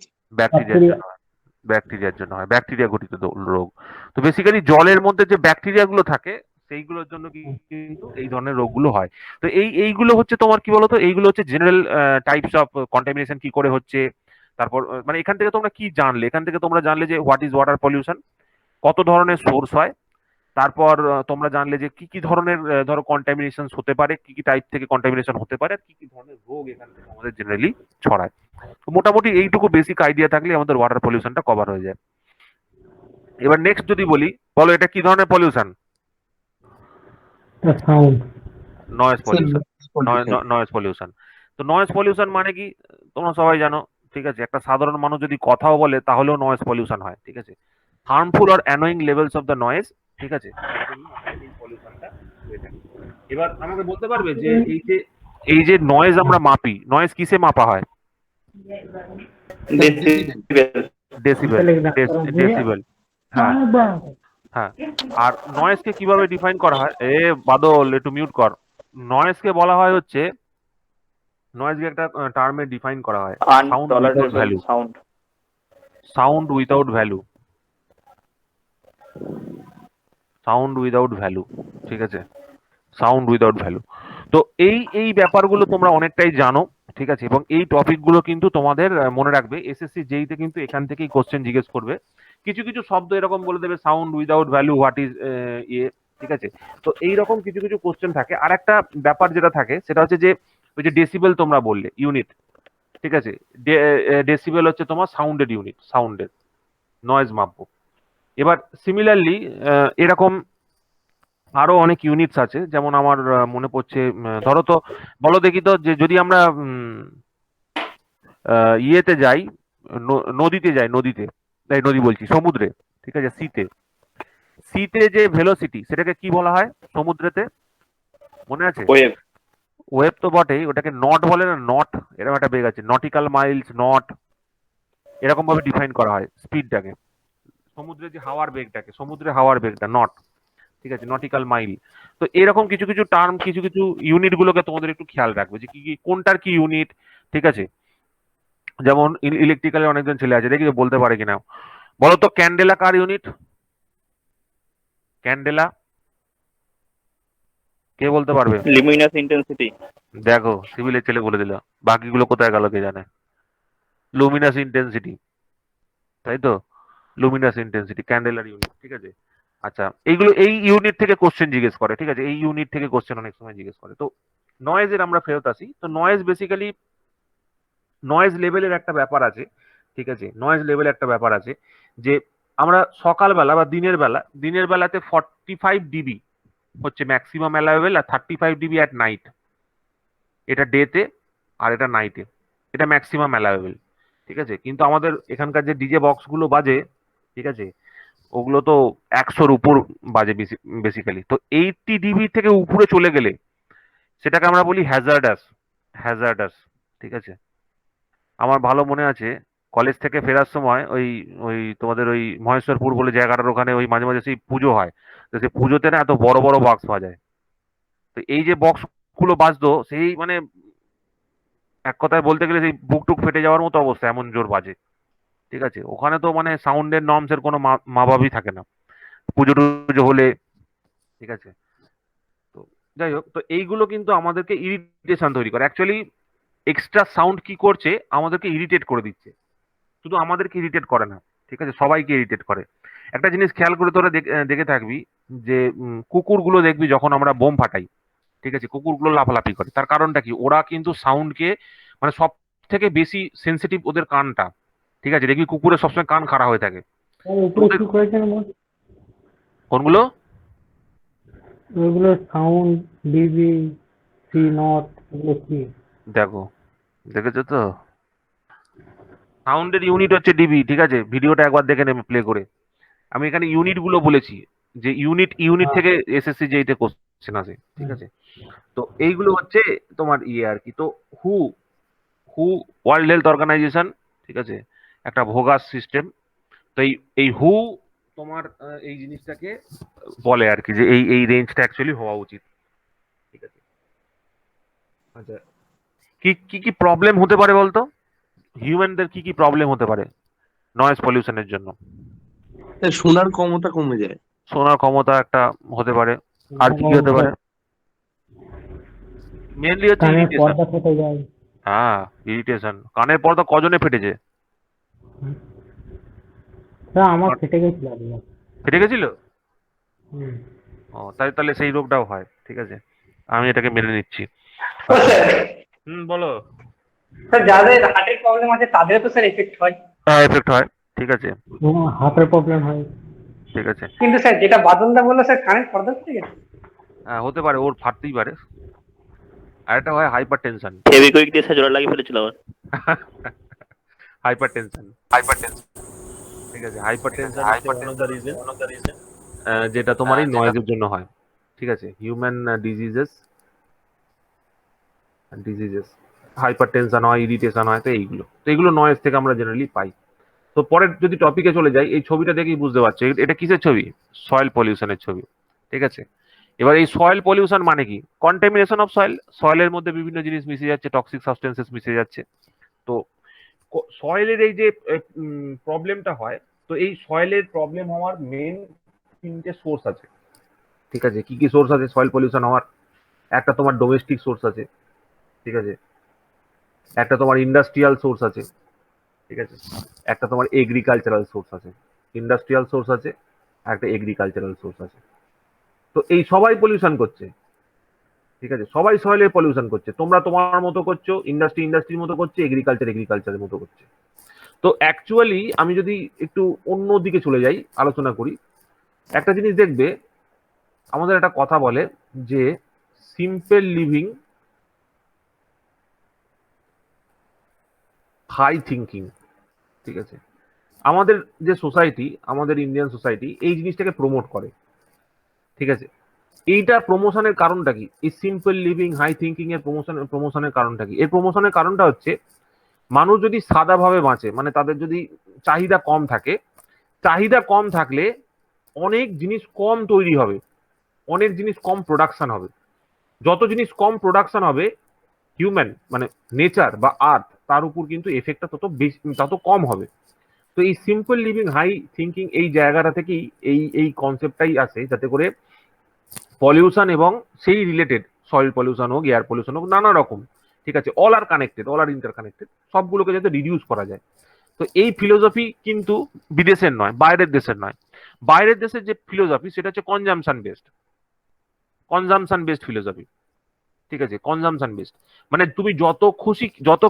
ব্যাকটেরিয়ার জন্য হয়, ব্যাকটেরিয়া ঘটিত রোগ। তো বেসিক্যালি জলের মধ্যে যে ব্যাকটেরিয়া গুলো থাকে সেইগুলোর জন্য কিন্তু এই ধরনের রোগগুলো হয়। তো এইগুলো হচ্ছে তোমার কি বলতো, এইগুলো হচ্ছে জেনারেল টাইপস অফ কন্টামিনেশন কি করে হচ্ছে। তারপর মানে এখান থেকে তোমরা কি জানলে? এখান থেকে তোমরা জানলে যে হোয়াট ইজ ওয়াটার পলিউশন, কত ধরনের সোর্স হয়। তারপর তোমরা জানলে যে কি কি ধরনের ধরো কন্টামিনেশন হতে পারে, কি কি টাইপ থেকে কন্টামিনেশন হতে পারে, আর কি কি ধরনের রোগ এখান থেকে আমাদের জেনারেলি ছড়ায়। তো মোটামুটি এইটুকু বেসিক আইডিয়া থাকলে আমাদের ওয়াটার পলিউশনটা কভার হয়ে যায়। এবার নেক্সট যদি বলি, বলো এটা কি ধরনের pollution? Sound. Noise pollution. Noise pollution. তো নয়েজ পলিউশন মানে কি তোমরা সবাই জানো। ঠিক আছে, একটা সাধারণ মানুষ যদি কথাও বলে তাহলেও নয়েজ পলিউশন হয়। ঠিক আছে, harmful or annoying levels of the noise. ঠিক আছে, এই পলিউশনটা হয়ে থাকে। এবার আমাকে বলতে পারবে যে এই যে নয়েজ আমরা মাপি, নয়েজ কিসে মাপা হয়? ডেসিবেল। ডেসিবেল, হ্যাঁ হ্যাঁ। আর নয়েজকে কিভাবে ডিফাইন করা হয়? বাদল একটু মিউট কর। নয়েজকে বলা হয় হচ্ছে, নয়েজকে একটা টার্মে ডিফাইন করা হয়, sound without value. Sound. Sound without value. Sound without value. ঠিক আছে, সাউন্ড উইদাউট ভ্যালু। তো এই ব্যাপারগুলো তোমরা অনেকটাই জানো। ঠিক আছে, এবং এই টপিকগুলো কিন্তু তোমাদের মনে রাখবে, এসএসসি যেইতে কিন্তু এখান থেকেই কোশ্চেন জিজ্ঞেস করবে। কিছু কিছু শব্দ এরকম বলে দেবে, sound without value, what is ইয়ে। ঠিক আছে, তো এইরকম কিছু কিছু কোশ্চেন থাকে। আর একটা ব্যাপার যেটা থাকে সেটা হচ্ছে যে ওই যে ডেসিবেল তোমরা বললে ইউনিট। ঠিক আছে, ডেসিবেল হচ্ছে তোমার সাউন্ডের ইউনিট, সাউন্ডের নয়েজ মাপবো। এবার সিমিলারলি এরকম আরো অনেক ইউনিটস আছে, যেমন আমার মনে পড়ছে, ধরো তো বলো দেখি তো, যে যদি আমরা ইয়েতে যাই, নদীতে যাই, নদী বলছি, সমুদ্রে। ঠিক আছে, সিতে যে ভেলোসিটি সেটাকে কি বলা হয় সমুদ্রেতে, মনে আছে? ওয়েভ। ওয়েভ তো বটেই, ওটাকে নট বলে না, নট, এরকম একটা বেগ আছে, নটিক্যাল মাইলস, নট, এরকম ভাবে ডিফাইন করা হয় স্পিডটাকে। সমুদ্রের যে হাওয়ার বেগটাকে, সমুদ্রের হাওয়ার বেগটা নট। ঠিক আছে, নটিক্যাল মাইল। তো এরকম কিছু কিছু টার্ম, কিছু কিছু ইউনিট গুলোকে তোমাদের একটু খেয়াল রাখবে যে কি কি কোনটার কি ইউনিট। ঠিক আছে, যেমন ইলেকট্রিক্যালে অনেকজন ছেলে আছে, দেখি বলতে পারে কিনা। বলো তো ক্যান্ডেলা কার ইউনিট? ক্যান্ডেলা কে বলতে পারবে? Luminous intensity. দেখো সিভিলের ছেলে বলে দিল, বাকিগুলো কোথায় গেল কে জানে। লুমিনাস ইন্টেন্সিটি, তাই তো, লুমিনাস ইন্টেন্সিটি ক্যান্ডেলার ইউনিট। ঠিক আছে, আচ্ছা এইগুলো এই ইউনিট থেকে কোশ্চেন জিজ্ঞেস করে। ঠিক আছে, এই ইউনিট থেকে কোশ্চেন অনেক সময় জিজ্ঞেস করে। তো নয়েজের আমরা ফেরত আসি। তো নয়েজ বেসিক্যালি, নয়েজ লেভেলের একটা ব্যাপার আছে। ঠিক আছে, নয়েজ লেভেলের একটা ব্যাপার আছে যে আমরা সকালবেলা বা দিনের বেলাতে 45 ডিবি হচ্ছে ম্যাক্সিমাম অ্যালাউয়েবল, আর 35 ডিবি অ্যাট নাইট। এটা ডেতে আর এটা নাইটে, এটা ম্যাক্সিমাম অ্যালাউয়েবল। ঠিক আছে, কিন্তু আমাদের এখানকার যে ডিজে বক্স গুলো বাজে, ঠিক আছে, ওগুলো তো 100-র উপর বাজে বেসিক্যালি। তো 80 ডিবি থেকে উপরে চলে গেলে সেটাকে আমরা বলি হ্যাজার্ডাস। হ্যাজার্ডাস। ঠিক আছে, আমার ভালো মনে আছে কলেজ থেকে ফেরার সময় ওই ওই তোমাদের ওই মহেশ্বরপুর বলে জায়গাটার ওখানে ওই মাঝে মাঝে সেই পুজো হয়। তো সেই পুজোতে না এত বড় বড় বাক্স বাজায়। তো এই যে বক্স গুলো বাজতো সেই মানে এক কথায় বলতে গেলে সেই বুক টুক ফেটে যাওয়ার মতো অবস্থা, এমন জোর বাজে। ঠিক আছে, ওখানে তো মানে সাউন্ডের নর্মস এর কোনো মাপাবই থাকে না পুজো টুজো হলে। ঠিক আছে, তো যাই হোক, তো এইগুলো কিন্তু আমাদেরকে ইরিটেশন তৈরি করে। অ্যাকচুয়ালি এক্সট্রা সাউন্ড কি করছে, আমাদেরকে ইরিটেট করে দিচ্ছে। শুধু আমাদেরকে ইরিটেট করে না, ঠিক আছে, সবাইকে ইরিটেট করে। একটা জিনিস খেয়াল করে তোরা দেখে থাকবি যে কুকুরগুলো দেখবি যখন আমরা বোম ফাটাই, ঠিক আছে, কুকুরগুলো লাফালাফি করে। তার কারণটা কি? ওরা কিন্তু সাউন্ডকে মানে সব থেকে বেশি সেন্সিটিভ ওদের কানটা। ঠিক আছে, দেখবি কুকুরের সবসময় কান খাড়া হয়ে থাকে। তো উপরে ওদের কি করেছেন মোট? কোনগুলো? ওইগুলো সাউন্ড, ডিবি, সি নট, এগুলো কি? দেখো, দেখেছো তো, সাউন্ডের ইউনিট হচ্ছে ডিবি। ঠিক আছে, ভিডিওটা একবার দেখে নেবে প্লে করে। আমি এখানে ইউনিট গুলো বলেছি, যে ইউনিট হ্যাঁ, থেকে এসএসসি যেইতে কোশ্চেন আসে। ঠিক আছে, তো এইগুলো হচ্ছে তোমার ইয়ে আর কি। তো হু হু ওয়ার্ল্ড হেলথ অর্গানাইজেশন, ঠিক আছে, একটা ভোগাস সিস্টেম। তো এই হু তোমার এই জিনিসটাকে বলে আর কি, যে এই রেঞ্জটা অ্যাকচুয়ালি হওয়া উচিত। ঠিক আছে, আচ্ছা, কি কি কি প্রবলেম হতে পারে বলতো? হিউম্যানদের কি কি প্রবলেম হতে পারে নয়েজ পলিউশনের জন্য? শোনার ক্ষমতা কমে যায়। শোনার ক্ষমতা একটা হতে পারে। আর কি কি হতে পারে? মেনলি হচ্ছে কানের ইরিটেশন। পর্দা ফেটে যায়। হ্যাঁ, ইরিটেশন। কানের পর্দা কজনে ফেটেছে? হ্যাঁ, আমার ফেটে গেছিল একবার। ফেটে গেছিল? হুম। ও, তাহলে সেই রোগটাও হয়। ঠিক আছে, আমি এটাকে মেনে নিচ্ছি। ও স্যার, বলো। স্যার যাদের হার্টের প্রবলেম আছে তাদেরও তো স্যার এফেক্ট হয়। হ্যাঁ, এফেক্ট হয়। ঠিক আছে, হাতের প্রবলেম হয়। ঠিক আছে। কিন্তু স্যার যেটা বাদলদা বললো স্যার কানের পর্দা ফেটে গেছে। হ্যাঁ, হতে পারে, ওর ফাটতেই পারে। আর একটা হয় হাইপার টেনশন। ফেভিকুইক দিয়ে জোড়া লাগিয়ে ফেলেছিল আমার। Hyper tension. ঠিক আছে, হাইপার টেনশন যেটা তোমার এই নয়েজের জন্য হয়। ঠিক আছে, হিউম্যান ডিজিজেস হাইপার টেনশন হয়, ইরিটেশন হয়। তো এইগুলো নয়েজ থেকে আমরা জেনারেলি পাই। তো পরের যদি টপিকে চলে যাই, এই ছবিটা দেখেই বুঝতে পারছো এটা কিসের ছবি? সয়েল পলিউশনের ছবি। ঠিক আছে, এবার এই সয়েল পলিউশন মানে কি? Contamination of soil. সয়েলের মধ্যে বিভিন্ন জিনিস মিশে যাচ্ছে, টক্সিক সাবস্টেন্সেস মিশে যাচ্ছে। তো সয়েলের এই যে প্রবলেমটা হয়, তো এই সয়েলের প্রবলেম হওয়ার মেন 3টে সোর্স আছে। ঠিক আছে, কি কি সোর্স আছে সয়েল পলিউশন হওয়ার? একটা তোমার ডোমেস্টিক সোর্স আছে, ঠিক আছে, একটা তোমার ইন্ডাস্ট্রিয়াল সোর্স আছে, ঠিক আছে, একটা তোমার এগ্রিকালচারাল সোর্স আছে। ইন্ডাস্ট্রিয়াল সোর্স আছে, একটা এগ্রিকালচারাল সোর্স আছে। তো এই সবাই পলিউশন করছে। ঠিক আছে, সবাই সয়েলের পলিউশন করছে। তোমরা তোমার মতো করছো, ইন্ডাস্ট্রির মতো করছে, এগ্রিকালচারের মতো করছে। তো অ্যাকচুয়ালি আমি যদি একটু অন্য দিকে চলে যাই, আলোচনা করি, একটা জিনিস দেখবে, আমাদের একটা কথা বলে যে সিম্পল লিভিং, হাই থিঙ্কিং। ঠিক আছে, আমাদের যে সোসাইটি, আমাদের ইন্ডিয়ান সোসাইটি এই জিনিসটাকে প্রমোট করে। ঠিক আছে, এইটা প্রমোশনের কারণটা কি? এই সিম্পল লিভিং, হাই থিঙ্কিং এর প্রমোশনের কারণটা কি? এর প্রমোশনের কারণটা হচ্ছে, মানুষ যদি সাদাভাবে বাঁচে, মানে তাদের যদি চাহিদা কম থাকে, চাহিদা কম থাকলে অনেক জিনিস কম তৈরি হবে, অনেক জিনিস কম প্রোডাকশন হবে। যত জিনিস কম প্রোডাকশন হবে, হিউম্যান মানে নেচার বা আর্থ, তার উপর কিন্তু এফেক্টটা তত কম হবে। তো এই সিম্পল লিভিং, হাই থিঙ্কিং, এই জায়গাটা থেকেই এই কনসেপ্টটাই আসে, যাতে করে পলিউশন এবং সেই রিলেটেড সয়েল পলিউশন হোক, এয়ার পলিউশন হোক, নানা রকম, ঠিক আছে, all are connected, all are interconnected, সবগুলোকে যাতে রিডিউস করা যায়। তো এই ফিলোসফি কিন্তু বিদেশের নয়, বাইরের দেশের নয়। বাইরের দেশের যে ফিলোসফি সেটা হচ্ছে কনজামশন বেসড ফিলোসফি। ঠিক আছে, কনজামশন বেসড মানে তুমি যত খুশি যত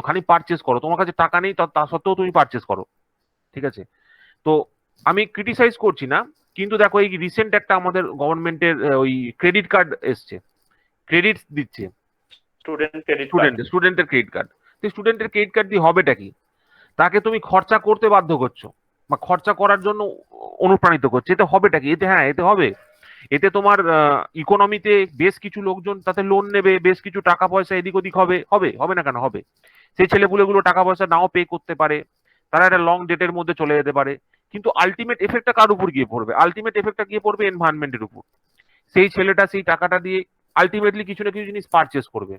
খালি পারচেস করো, তোমার কাছে টাকা নেই তা সত্ত্বেও তুমি পারচেস করো। ঠিক আছে, তো আমি ক্রিটিসাইজ করছি না, কিন্তু দেখো এই রিসেন্ট একটা আমাদের গভর্নমেন্টের ওই ক্রেডিট কার্ড এসছে, ক্রেডিট দিচ্ছে স্টুডেন্টের ক্রেডিট কার্ড। তো স্টুডেন্টের ক্রেডিট কার্ড দিয়ে হবেটা কি? তাকে তুমি খরচা করতে বাধ্য করছো, বা খরচা করার জন্য অনুপ্রাণিত করছে। এতে হবেটা কি? এতে হবে, এতে তোমার ইকোনমিতে বেশ কিছু লোকজন তাতে লোন নেবে, বেশ কিছু টাকা পয়সা এদিক ওদিক হবে, হবে না কেন? হবে। সেই ছেলেপুলেগুলো টাকা পয়সা নাও পে করতে পারে, তারা একটা লং ডেটের মধ্যে চলে যেতে পারে, কিন্তু আলটিমেট এফেক্টটা কার উপর গিয়ে পড়বে? আলটিমেট এফেক্টটা গিয়ে পড়বে এনভায়রনমেন্টের উপর। সেই ছেলেটা সেই টাকাটা দিয়ে আলটিমেটলি কিছু না কিছু জিনিস পারচেস করবে।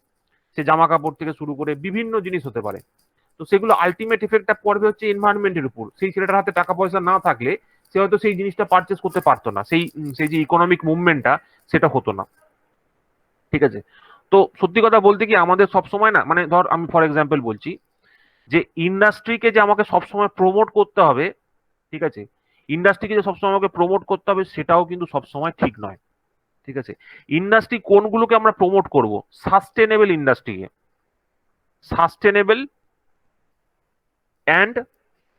সে জামা কাপড় থেকে শুরু করে বিভিন্ন জিনিস হতে পারে। তো সেগুলো আলটিমেট এফেক্টটা পড়বে হচ্ছে এনভায়রনমেন্টের উপর। সেই ছেলেটার হাতে টাকা পয়সা না থাকলে সে হয়তো সেই জিনিসটা পারচেস করতে পারতো না, সেই যে ইকোনমিক মুভমেন্টটা সেটা হতো না। ঠিক আছে, তো সত্যি কথা বলতে কি আমাদের সবসময় না, মানে ধর আমি ফর এক্সাম্পল বলছি যে ইন্ডাস্ট্রিকে যে আমাকে সবসময় প্রমোট করতে হবে, ঠিক আছে, ইন্ডাস্ট্রিকে যে সবসময় আমাকে প্রমোট করতে হবে সেটাও কিন্তু সবসময় ঠিক নয়। ঠিক আছে, ইন্ডাস্ট্রি কোনগুলোকে আমরা প্রমোট করব? সাস্টেনেবল ইন্ডাস্ট্রিকে, সাস্টেনেবল অ্যান্ড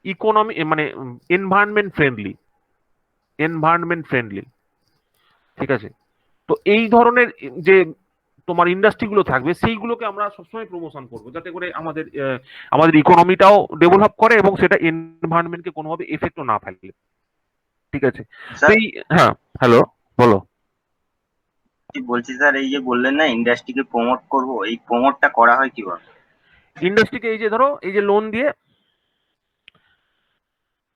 ইকোনমি, মানে এনভায়রনমেন্ট ফ্রেন্ডলি, এনভায়রনমেন্ট ফ্রেন্ডলি। ঠিক আছে, তো এই ধরনের যে তোমার ইন্ডাস্ট্রিগুলো থাকবে সেইগুলোকে আমরা সবসময় প্রমোশন করবো, যাতে করে আমাদের ইকোনমিটাও ডেভেলপ করে এবং সেটা এনভায়রনমেন্টকে কোনোভাবে এফেক্টও না ফেলে। ঠিক আছে, তো স্যার হ্যাঁ, হ্যালো, বলো। বলছি স্যার, এই যে বললেন না ইন্ডাস্ট্রিকে প্রমোট করব, এই প্রমোটটা করা হয় কিভাবে? ইন্ডাস্ট্রিকে এই যে ধরো এই যে লোন দিয়ে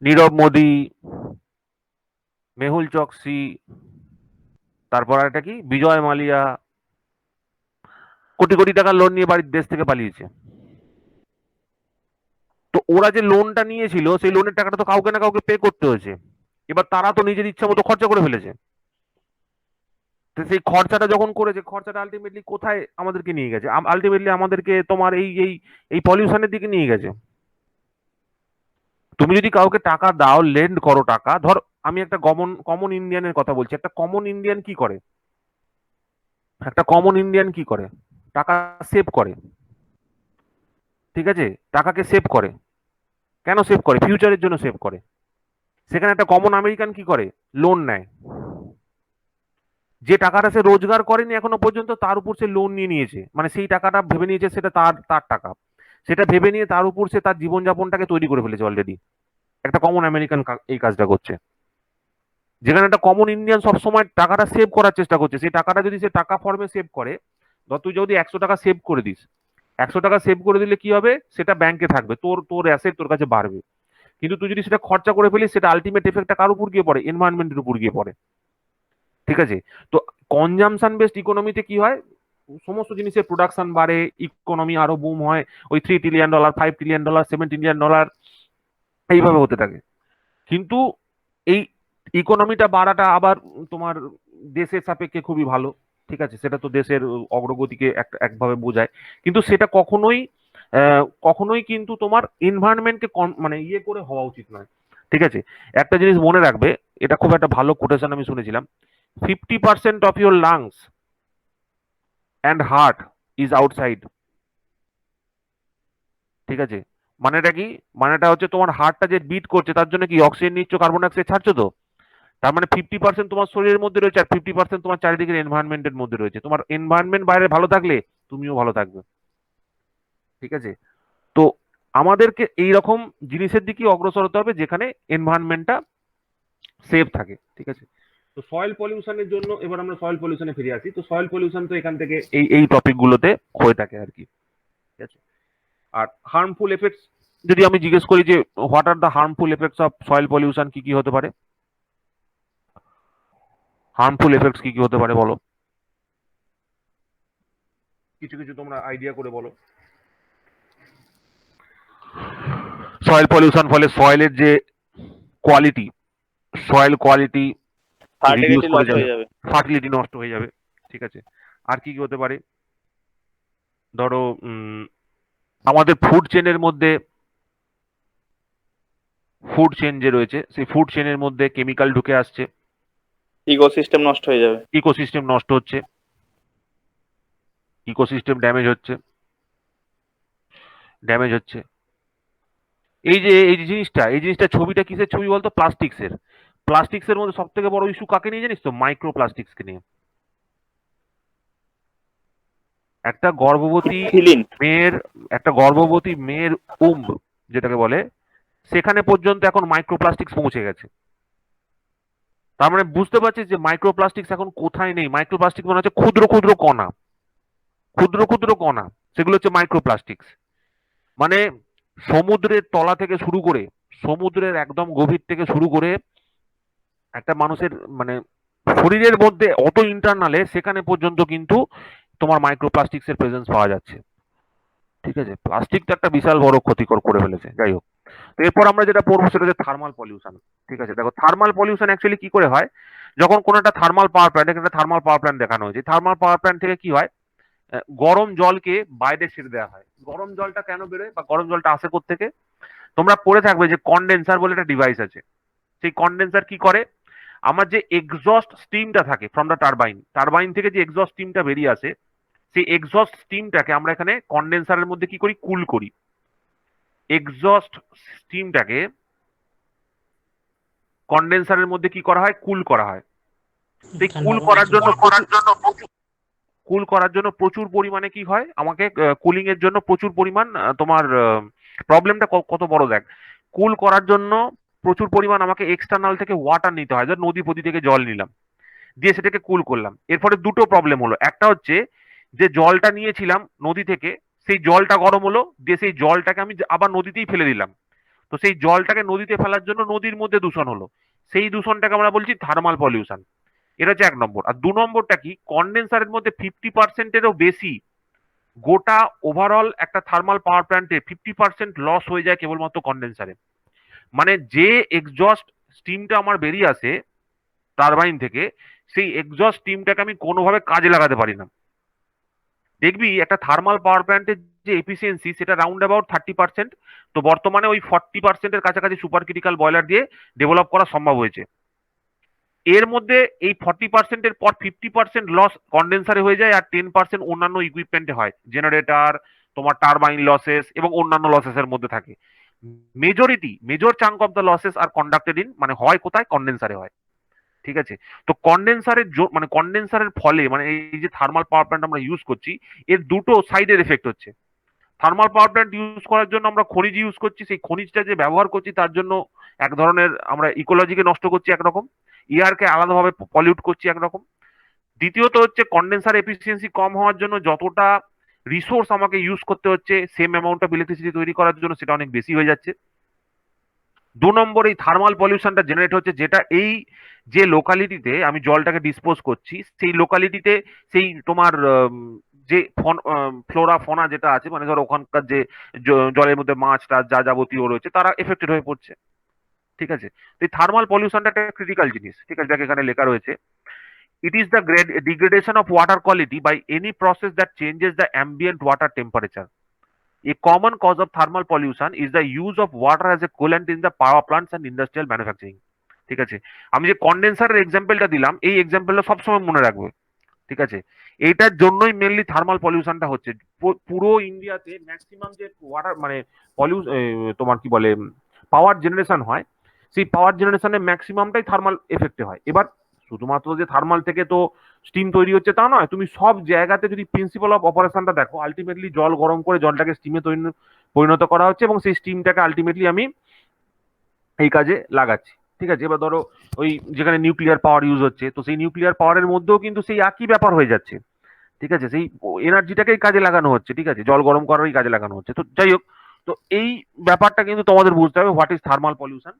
নীরব মোদি, মেহুল চকসি, তারপর একটা কি বিজয় মালিয়া কোটি কোটি টাকা লোন নিয়ে বাড়ির দেশ থেকে পালিয়েছে। তো ওরা যে লোনটা নিয়েছিল সেই লোনের টাকাটা তো কাউকে না কাউকে পে করতে হয়েছে। এবার তারা তো নিজের ইচ্ছা মতো খরচা করে ফেলেছে। তো সেই খরচাটা যখন করেছে, খরচাটা আলটিমেটলি কোথায় আমাদেরকে নিয়ে গেছে? আলটিমেটলি আমাদেরকে তোমার এই এই এই পলিউশনের দিকে নিয়ে গেছে। তুমি যদি কাউকে টাকা দাও, লেন্ড করো টাকা, ধর আমি একটা কমন ইন্ডিয়ানের কথা বলছি। একটা কমন ইন্ডিয়ান কি করে? একটা কমন ইন্ডিয়ান কি করে? টাকা সেভ করে। ঠিক আছে, টাকাকে সেভ করে। কেন সেভ করে? ফিউচারের জন্য সেভ করে। সেখানে একটা কমন আমেরিকান কি করে? লোন নেয়। যে টাকাটা সে রোজগার করেনি এখনো পর্যন্ত, তার উপর সে লোন নিয়ে নিয়েছে, মানে সেই টাকাটা ভেবে নিয়েছে সেটা তার তার টাকা, সেটা ভেবে নিয়ে তার উপর সে তার জীবনযাপনটাকে তৈরি করে ফেলেছে অলরেডি। একটা কমন আমেরিকান এই কাজটা করছে। যেখানে একটা কমন ইন্ডিয়ান সবসময় টাকাটা সেভ করার চেষ্টা করছে। সেই টাকাটা যদি সে টাকা ফর্মে সেভ করে, ধর তুই যদি 100 টাকা সেভ করে দিস, 100 টাকা সেভ করে দিলে কি হবে? সেটা ব্যাংকে থাকবে, তোর তোর অ্যাসেট তোর কাছে বাড়বে। কিন্তু তুই যদি সেটা খরচা করে ফেলিস, সেটা আলটিমেট এফেক্টটা কার উপর গিয়ে পড়ে? এনভায়রনমেন্টের উপর গিয়ে পড়ে। ঠিক আছে, তো কনজামশন বেসড ইকোনমিতে কি হয়? সমস্ত জিনিসের প্রোডাকশন বাড়ে, ইকোনমি আরো বুম হয়, ওই $3 ট্রিলিয়ন, $5 ট্রিলিয়ন, $7 ট্রিলিয়ন এইভাবে হতে থাকে। কিন্তু এই ইকোনমিটা বাড়াটা আবার তোমার দেশের সাপেক্ষে খুবই ভালো। ঠিক আছে, সেটা তো দেশের অগ্রগতিকে একভাবে বোঝায়। কিন্তু সেটা কখনোই কিন্তু তোমার এনভায়রনমেন্টকে মানে ইয়ে করে হওয়া উচিত নয়। ঠিক আছে, একটা জিনিস মনে রাখবে, এটা খুব একটা ভালো কোটেশন আমি শুনেছিলাম। 50% of your lungs and heart is outside. ঠিক আছে, মানেটা কি? মানেটা হচ্ছে তোমার হার্টটা যে বিট করছে তার জন্য কি অক্সিজেন নিচ্ছ, কার্বন ডাইঅক্সাইড ছাড়ছো তো। তার মানে 50% তোমার শরীরের মধ্যে রয়েছে, আর 50% তোমার চারিদিকের এনভায়রনমেন্টের মধ্যে রয়েছে। তোমার এনভায়রনমেন্ট বাইরে ভালো থাকলে তুমিও ভালো থাকবে। ঠিক আছে, তো আমাদেরকে এইরকম জিনিসের দিকে অগ্রসর হতে হবে যেখানে এনভায়রনমেন্টটা সেফ থাকে। ঠিক আছে, তো সয়েল পলিউশনের জন্য এবার আমরা সয়েল পলিউশনে ফিরে আসি। তো সয়েল পলিউশন তো এখান থেকে এই টপিক গুলোতে হয়ে থাকে আর কি। ঠিক আছে, আর হার্মফুল এফেক্টস যদি আমি জিজ্ঞেস করি যে what are the harmful effects of soil pollution, কি কি হতে পারে? হার্মফুল এফেক্টস কি কি হতে পারে বলো, কিছু কিছু তোমরা আইডিয়া করে বলো। সয়েল পলিউশন ফলে সয়েলের যে quality, soil quality reduce fertility করে লস যাবে, হয়ে যাবে। ফার্টিলিটি নষ্ট হয়ে যাবে। ঠিক আছে, আর কি কি হতে পারে? ধরো আমাদের ফুড চেনের মধ্যে, ফুড চেন যে রয়েছে সেই ফুড চেনের মধ্যে কেমিক্যাল ঢুকে আসছে, ইকোসিস্টেম নষ্ট হয়ে যাবে। ইকোসিস্টেম নষ্ট হচ্ছে, ইকোসিস্টেম ড্যামেজ হচ্ছে। এই যে জিনিসটা ছবিটা কিসের ছবি বলতো? প্লাস্টিক্সের মধ্যে সব থেকে বড় ইস্যু কাকে নিয়ে জানিস তো? মাইক্রো প্লাস্টিক্সকে নিয়ে। একটা ইথিলিন। গর্ভবতী মেয়ের যেটাকে বলে, সেখানে পর্যন্ত এখন মাইক্রোপ্লাস্টিক্স পৌঁছে গেছে। তার মানে বুঝতে পারছিস যে মাইক্রোপ্লাস্টিক্স এখন কোথায় নেই? মাইক্রোপ্লাস্টিক মানে হচ্ছে ক্ষুদ্র ক্ষুদ্র কণা, ক্ষুদ্র ক্ষুদ্র কণা, সেগুলো হচ্ছে মাইক্রোপ্লাস্টিক্স। মানে সমুদ্রের তলা থেকে শুরু করে, সমুদ্রের একদম গভীর থেকে শুরু করে একটা মানুষের মানে শরীরের মধ্যে অত ইন্টারনালে সেখানে পর্যন্ত কিন্তু তোমার মাইক্রোপ্লাস্টিক্সের প্রেজেন্স পাওয়া যাচ্ছে। ঠিক আছে, প্লাস্টিক তো একটা বিশাল বড় ক্ষতিকর করে ফেলেছে। যাই হোক, তো এরপর আমরা যেটা পড়বো সেটা হচ্ছে থার্মাল পলিউশন। ঠিক আছে, দেখো থার্মাল পলিউশন অ্যাকচুয়ালি কি করে হয়। যখন কোনো একটা থার্মাল পাওয়ার প্ল্যান্ট, একটা থার্মাল পাওয়ার প্ল্যান্ট দেখানো হয়েছে, থার্মাল পাওয়ার প্ল্যান্ট থেকে কি হয়, গরম জলকে বাইরে ছেড়ে দেওয়া হয়। গরম জলটা কেন বেরোয় বা গরম জলটা আসে কোত্থেকে? তোমরা পড়ে থাকবে যে কন্ডেন্সার বলে একটা ডিভাইস আছে। সেই কন্ডেন্সার কি করে, আমার যে এক্সস্ট স্টিমটা থাকে ফ্রম দ্য টারবাইন, টারবাইন থেকে যে এক্সস্ট স্টিমটা বেরিয়ে আসে, সেই এক্সস্ট স্টিমটাকে আমরা এখানে কন্ডেন্সারের মধ্যে কি করি, কুল করি। এক্সস্ট স্টিমটাকে কন্ডেন্সারের মধ্যে কি করা হয়, কুল করা হয়। সেই কুল করার জন্য প্রচুর পরিমাণে কি হয়, আমাকে কুলিং এর জন্য প্রচুর পরিমাণ তোমার প্রবলেমটা কত বড় দেখ। কুল করার জন্য প্রচুর পরিমাণ আমাকে এক্সটার্নাল থেকে ওয়াটার নিতে হয়। ধর নদী ফদী থেকে জল নিলাম, দিয়ে সেটাকে কুল করলাম। এর ফলে দুটো প্রবলেম হলো। একটা হচ্ছে যে জলটা নিয়েছিলাম নদী থেকে, সেই জলটা গরম হলো, দিয়ে সেই জলটাকে আমি আবার নদীতেই ফেলে দিলাম। তো সেই জলটাকে নদীতে ফেলার জন্য নদীর মধ্যে দূষণ হলো। সেই দূষণটাকে আমরা বলছি থার্মাল পলিউশন। এটা হচ্ছে 1 নম্বর। আর 2 নম্বরটা কি, কন্ডেন্সারের মধ্যে 50%-এরও বেশি গোটা ওভারঅল একটা থার্মাল পাওয়ার প্ল্যান্টে 50% লস হয়ে যায় কেবলমাত্র কন্ডেন্সারে। মানে যে এক্সজস্ট স্টিমটা আমার বেরিয়ে আসে টারবাইন থেকে, সেই এক্সজস্ট স্টিমটাকে আমি কোনোভাবে কাজে লাগাতে পারি না। দেখবি একটা থার্মাল পাওয়ার প্ল্যান্টের যে এফিসিয়েন্সি সেটা রাউন্ড অ্যাবাউট 30%। তো বর্তমানে ওই 40%-এর কাছাকাছি সুপার ক্রিটিক্যাল বয়লার দিয়ে ডেভেলপ করা সম্ভব হয়েছে। এর মধ্যে এই 40%-এর পর 50% লস কন্ডেন্সারে হয়ে যায়, আর 10% অন্যান্য ইকুইপমেন্টে হয়, জেনারেটর, তোমার টারবাইন লসেস এবং অন্যান্য লসেসের মধ্যে থাকে। Major chunk of the losses are conducted in, মানে হয় কোথায়, কন্ডেন্সারে হয়। ঠিক আছে, তো কন্ডেন্সারের মানে কন্ডেন্সারের ফলে, মানে এই যে থার্মাল পাওয়ার প্ল্যান্ট আমরা ইউজ করছি, এর দুটো সাইডের এফেক্ট হচ্ছে। থার্মাল পাওয়ার প্ল্যান্ট ইউজ করার জন্য আমরা খনিজ ইউজ করছি, সেই খনিজটা যে ব্যবহার করছি তার জন্য এক ধরনের আমরা ইকোলজিকে নষ্ট করছি একরকম, এয়ারকে আলাদাভাবে পলিউট করছি একরকম। দ্বিতীয়ত হচ্ছে কন্ডেন্সার এফিসিয়েন্সি কম হওয়ার জন্য যতটা রিসোর্স আমাকে ইউজ করতে হচ্ছে সেম অ্যামাউন্ট অফ ইলেকট্রিসিটি তৈরি করার জন্য সেটা অনেক বেশি হয়ে যাচ্ছে। 2 নম্বর, এই থার্মাল পলিউশনটা জেনারেট হচ্ছে যেটা এই যে লোকালিটিতে আমি জলটাকে ডিসপোজ করছি, সেই লোকালিটিতে সেই তোমার যে ফ্লোরা ফোনা যেটা আছে, মানে ধরো ওখানকার যে জলের মধ্যে মাছ টাছ যা যাবতীয় রয়েছে তারা এফেক্টেড হয়ে পড়ছে। ঠিক আছে, তো এই থার্মাল পলিউশনটা একটা ক্রিটিক্যাল জিনিস। ঠিক আছে, যাকে এখানে লেখা রয়েছে, it is the degradation of water quality by any process that changes the ambient water temperature. A common cause of thermal pollution is the use of water as a coolant in the power plants and industrial manufacturing. ঠিক আছে, আমি যে কন্ডেন্সারের এক্সাম্পলটা দিলাম, এই এক্সাম্পলটা সবসময় মনে রাখবে। ঠিক আছে, এইটার জন্যই মেনলি থার্মাল পলিউশনটা হচ্ছে। পুরো ইন্ডিয়াতে ম্যাক্সিমাম যে ওয়াটার মানে তোমার কি বলে পাওয়ার জেনারেশন হয়, সেই পাওয়ার জেনারেশনের ম্যাক্সিমামটাই থার্মাল এফেক্টে হয়। এবার শুধুমাত্র যে থার্মাল থেকে তো স্টিম তৈরি হচ্ছে তা নয়, তুমি সব জায়গাতে যদি প্রিন্সিপাল অফ অপারেশনটা দেখো, আলটিমেটলি জল গরম করে জলটাকে স্টিমে পরিণত করা হচ্ছে এবং সেই স্টিমটাকে আলটিমেটলি আমি এই কাজে লাগাচ্ছি। ঠিক আছে, এবার ধরো ওই যেখানে নিউক্লিয়ার পাওয়ার ইউজ হচ্ছে, তো সেই নিউক্লিয়ার পাওয়ারের মধ্যেও কিন্তু সেই একই ব্যাপার হয়ে যাচ্ছে। ঠিক আছে, সেই এনার্জিটাকেই কাজে লাগানো হচ্ছে। ঠিক আছে, জল গরম করারই কাজে লাগানো হচ্ছে। তো যাই হোক, তো এই ব্যাপারটা কিন্তু তোমাদের বুঝতে হবে, what is thermal pollution.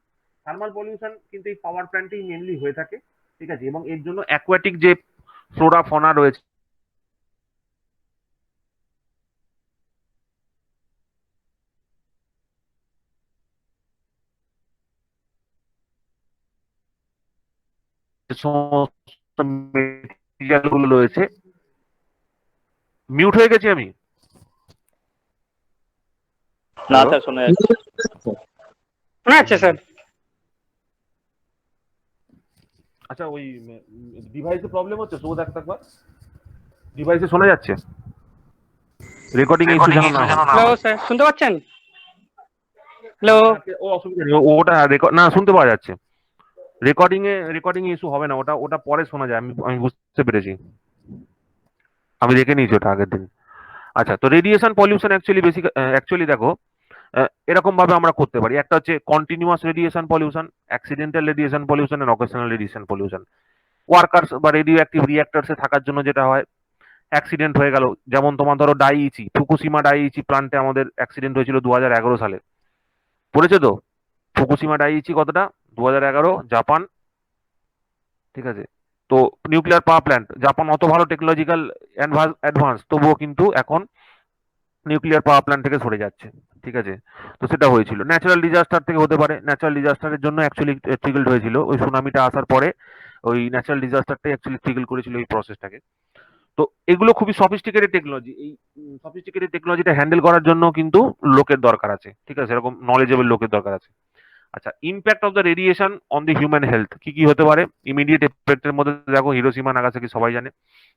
Thermal pollution কিন্তু এই পাওয়ার প্ল্যান্টেই মেনলি হয়ে থাকে। ঠিক আছে, এবং এর জন্য অ্যাকোয়াটিক যে ফ্লোরা ফনা রয়েছে সমস্ত মেটেরিয়াল গুলো রয়েছে। মিউট হয়ে গেছি আমি? না স্যার, শোনা যাচ্ছে। শোনা যাচ্ছে স্যার। আচ্ছা, ওই ডিভাইসে প্রবলেম হচ্ছে, শুভ দেখ একবার ডিভাইসে শোনা যাচ্ছে, রেকর্ডিং ইস্যু যেন না হয়। হ্যালো স্যার, শুনতে পাচ্ছেন? হ্যালো। ও অসুবিধা নেই, ওটা না শুনতে পাওয়া যাচ্ছে। রেকর্ডিং ইস্যু হবে না, ওটা পরে শোনা যায়। আমি বুঝতে পেরেছি, আমি দেখে নিয়েছি ওটা আগের দিন। আচ্ছা, তো রেডিয়েশন পলিউশন অ্যাকচুয়ালি দেখো এরকম ভাবে আমরা করতে পারি। একটা হচ্ছে continuous radiation pollution, accidental radiation pollution and occasional radiation pollution. Workers বা রেডিও অ্যাক্টিভ রিঅ্যাক্টরসে থাকার জন্য যেটা হয়, অ্যাক্সিডেন্ট হয়ে গেল, যেমন তোমার ধরো ডাইইচি, ফুকুশিমা ডাইইচি প্লান্টে আমাদের অ্যাক্সিডেন্ট হয়েছিল 2011 সালে, পড়েছে তো ফুকুশিমা ডাইইচি কতটা, 2011 জাপান। ঠিক আছে, তো নিউক্লিয়ার পাওয়ার প্ল্যান্ট, জাপান অত ভালো টেকনোলজিক্যাল অ্যাডভান্স, তবুও কিন্তু এখন নিউক্লিয়ার পাওয়ার প্ল্যান্ট থেকে সরে যাচ্ছে। ঠিক আছে, তো সেটা হয়েছিল ন্যাচারাল ডিজাস্টার থেকে হতে পারে। ন্যাচারাল ডিজাস্টারের জন্য অ্যাকচুয়ালি ট্রিগলড হয়েছিল ওই সুনামিটা আসার পরে, ওই ন্যাচারাল ডিজাস্টারটাই অ্যাকচুয়ালি ট্রিগল করেছিল এই প্রসেসটাকে। তো এগুলো খুবই সফিস্টিকেটেড টেকনোলজি। এই সফিস্টিকেটেড টেকনোলজিটা হ্যান্ডেল করার জন্য কিন্তু লোকের দরকার আছে, ঠিক আছে, এরকম নলেজেবল লোকের দরকার আছে। আচ্ছা, impact of the radiation on the human health কি কি হতে পারে? ইমিডিয়েট এফেক্টের মধ্যে দেখো হিরোশিমা নাগাসাকি সবাই জানে।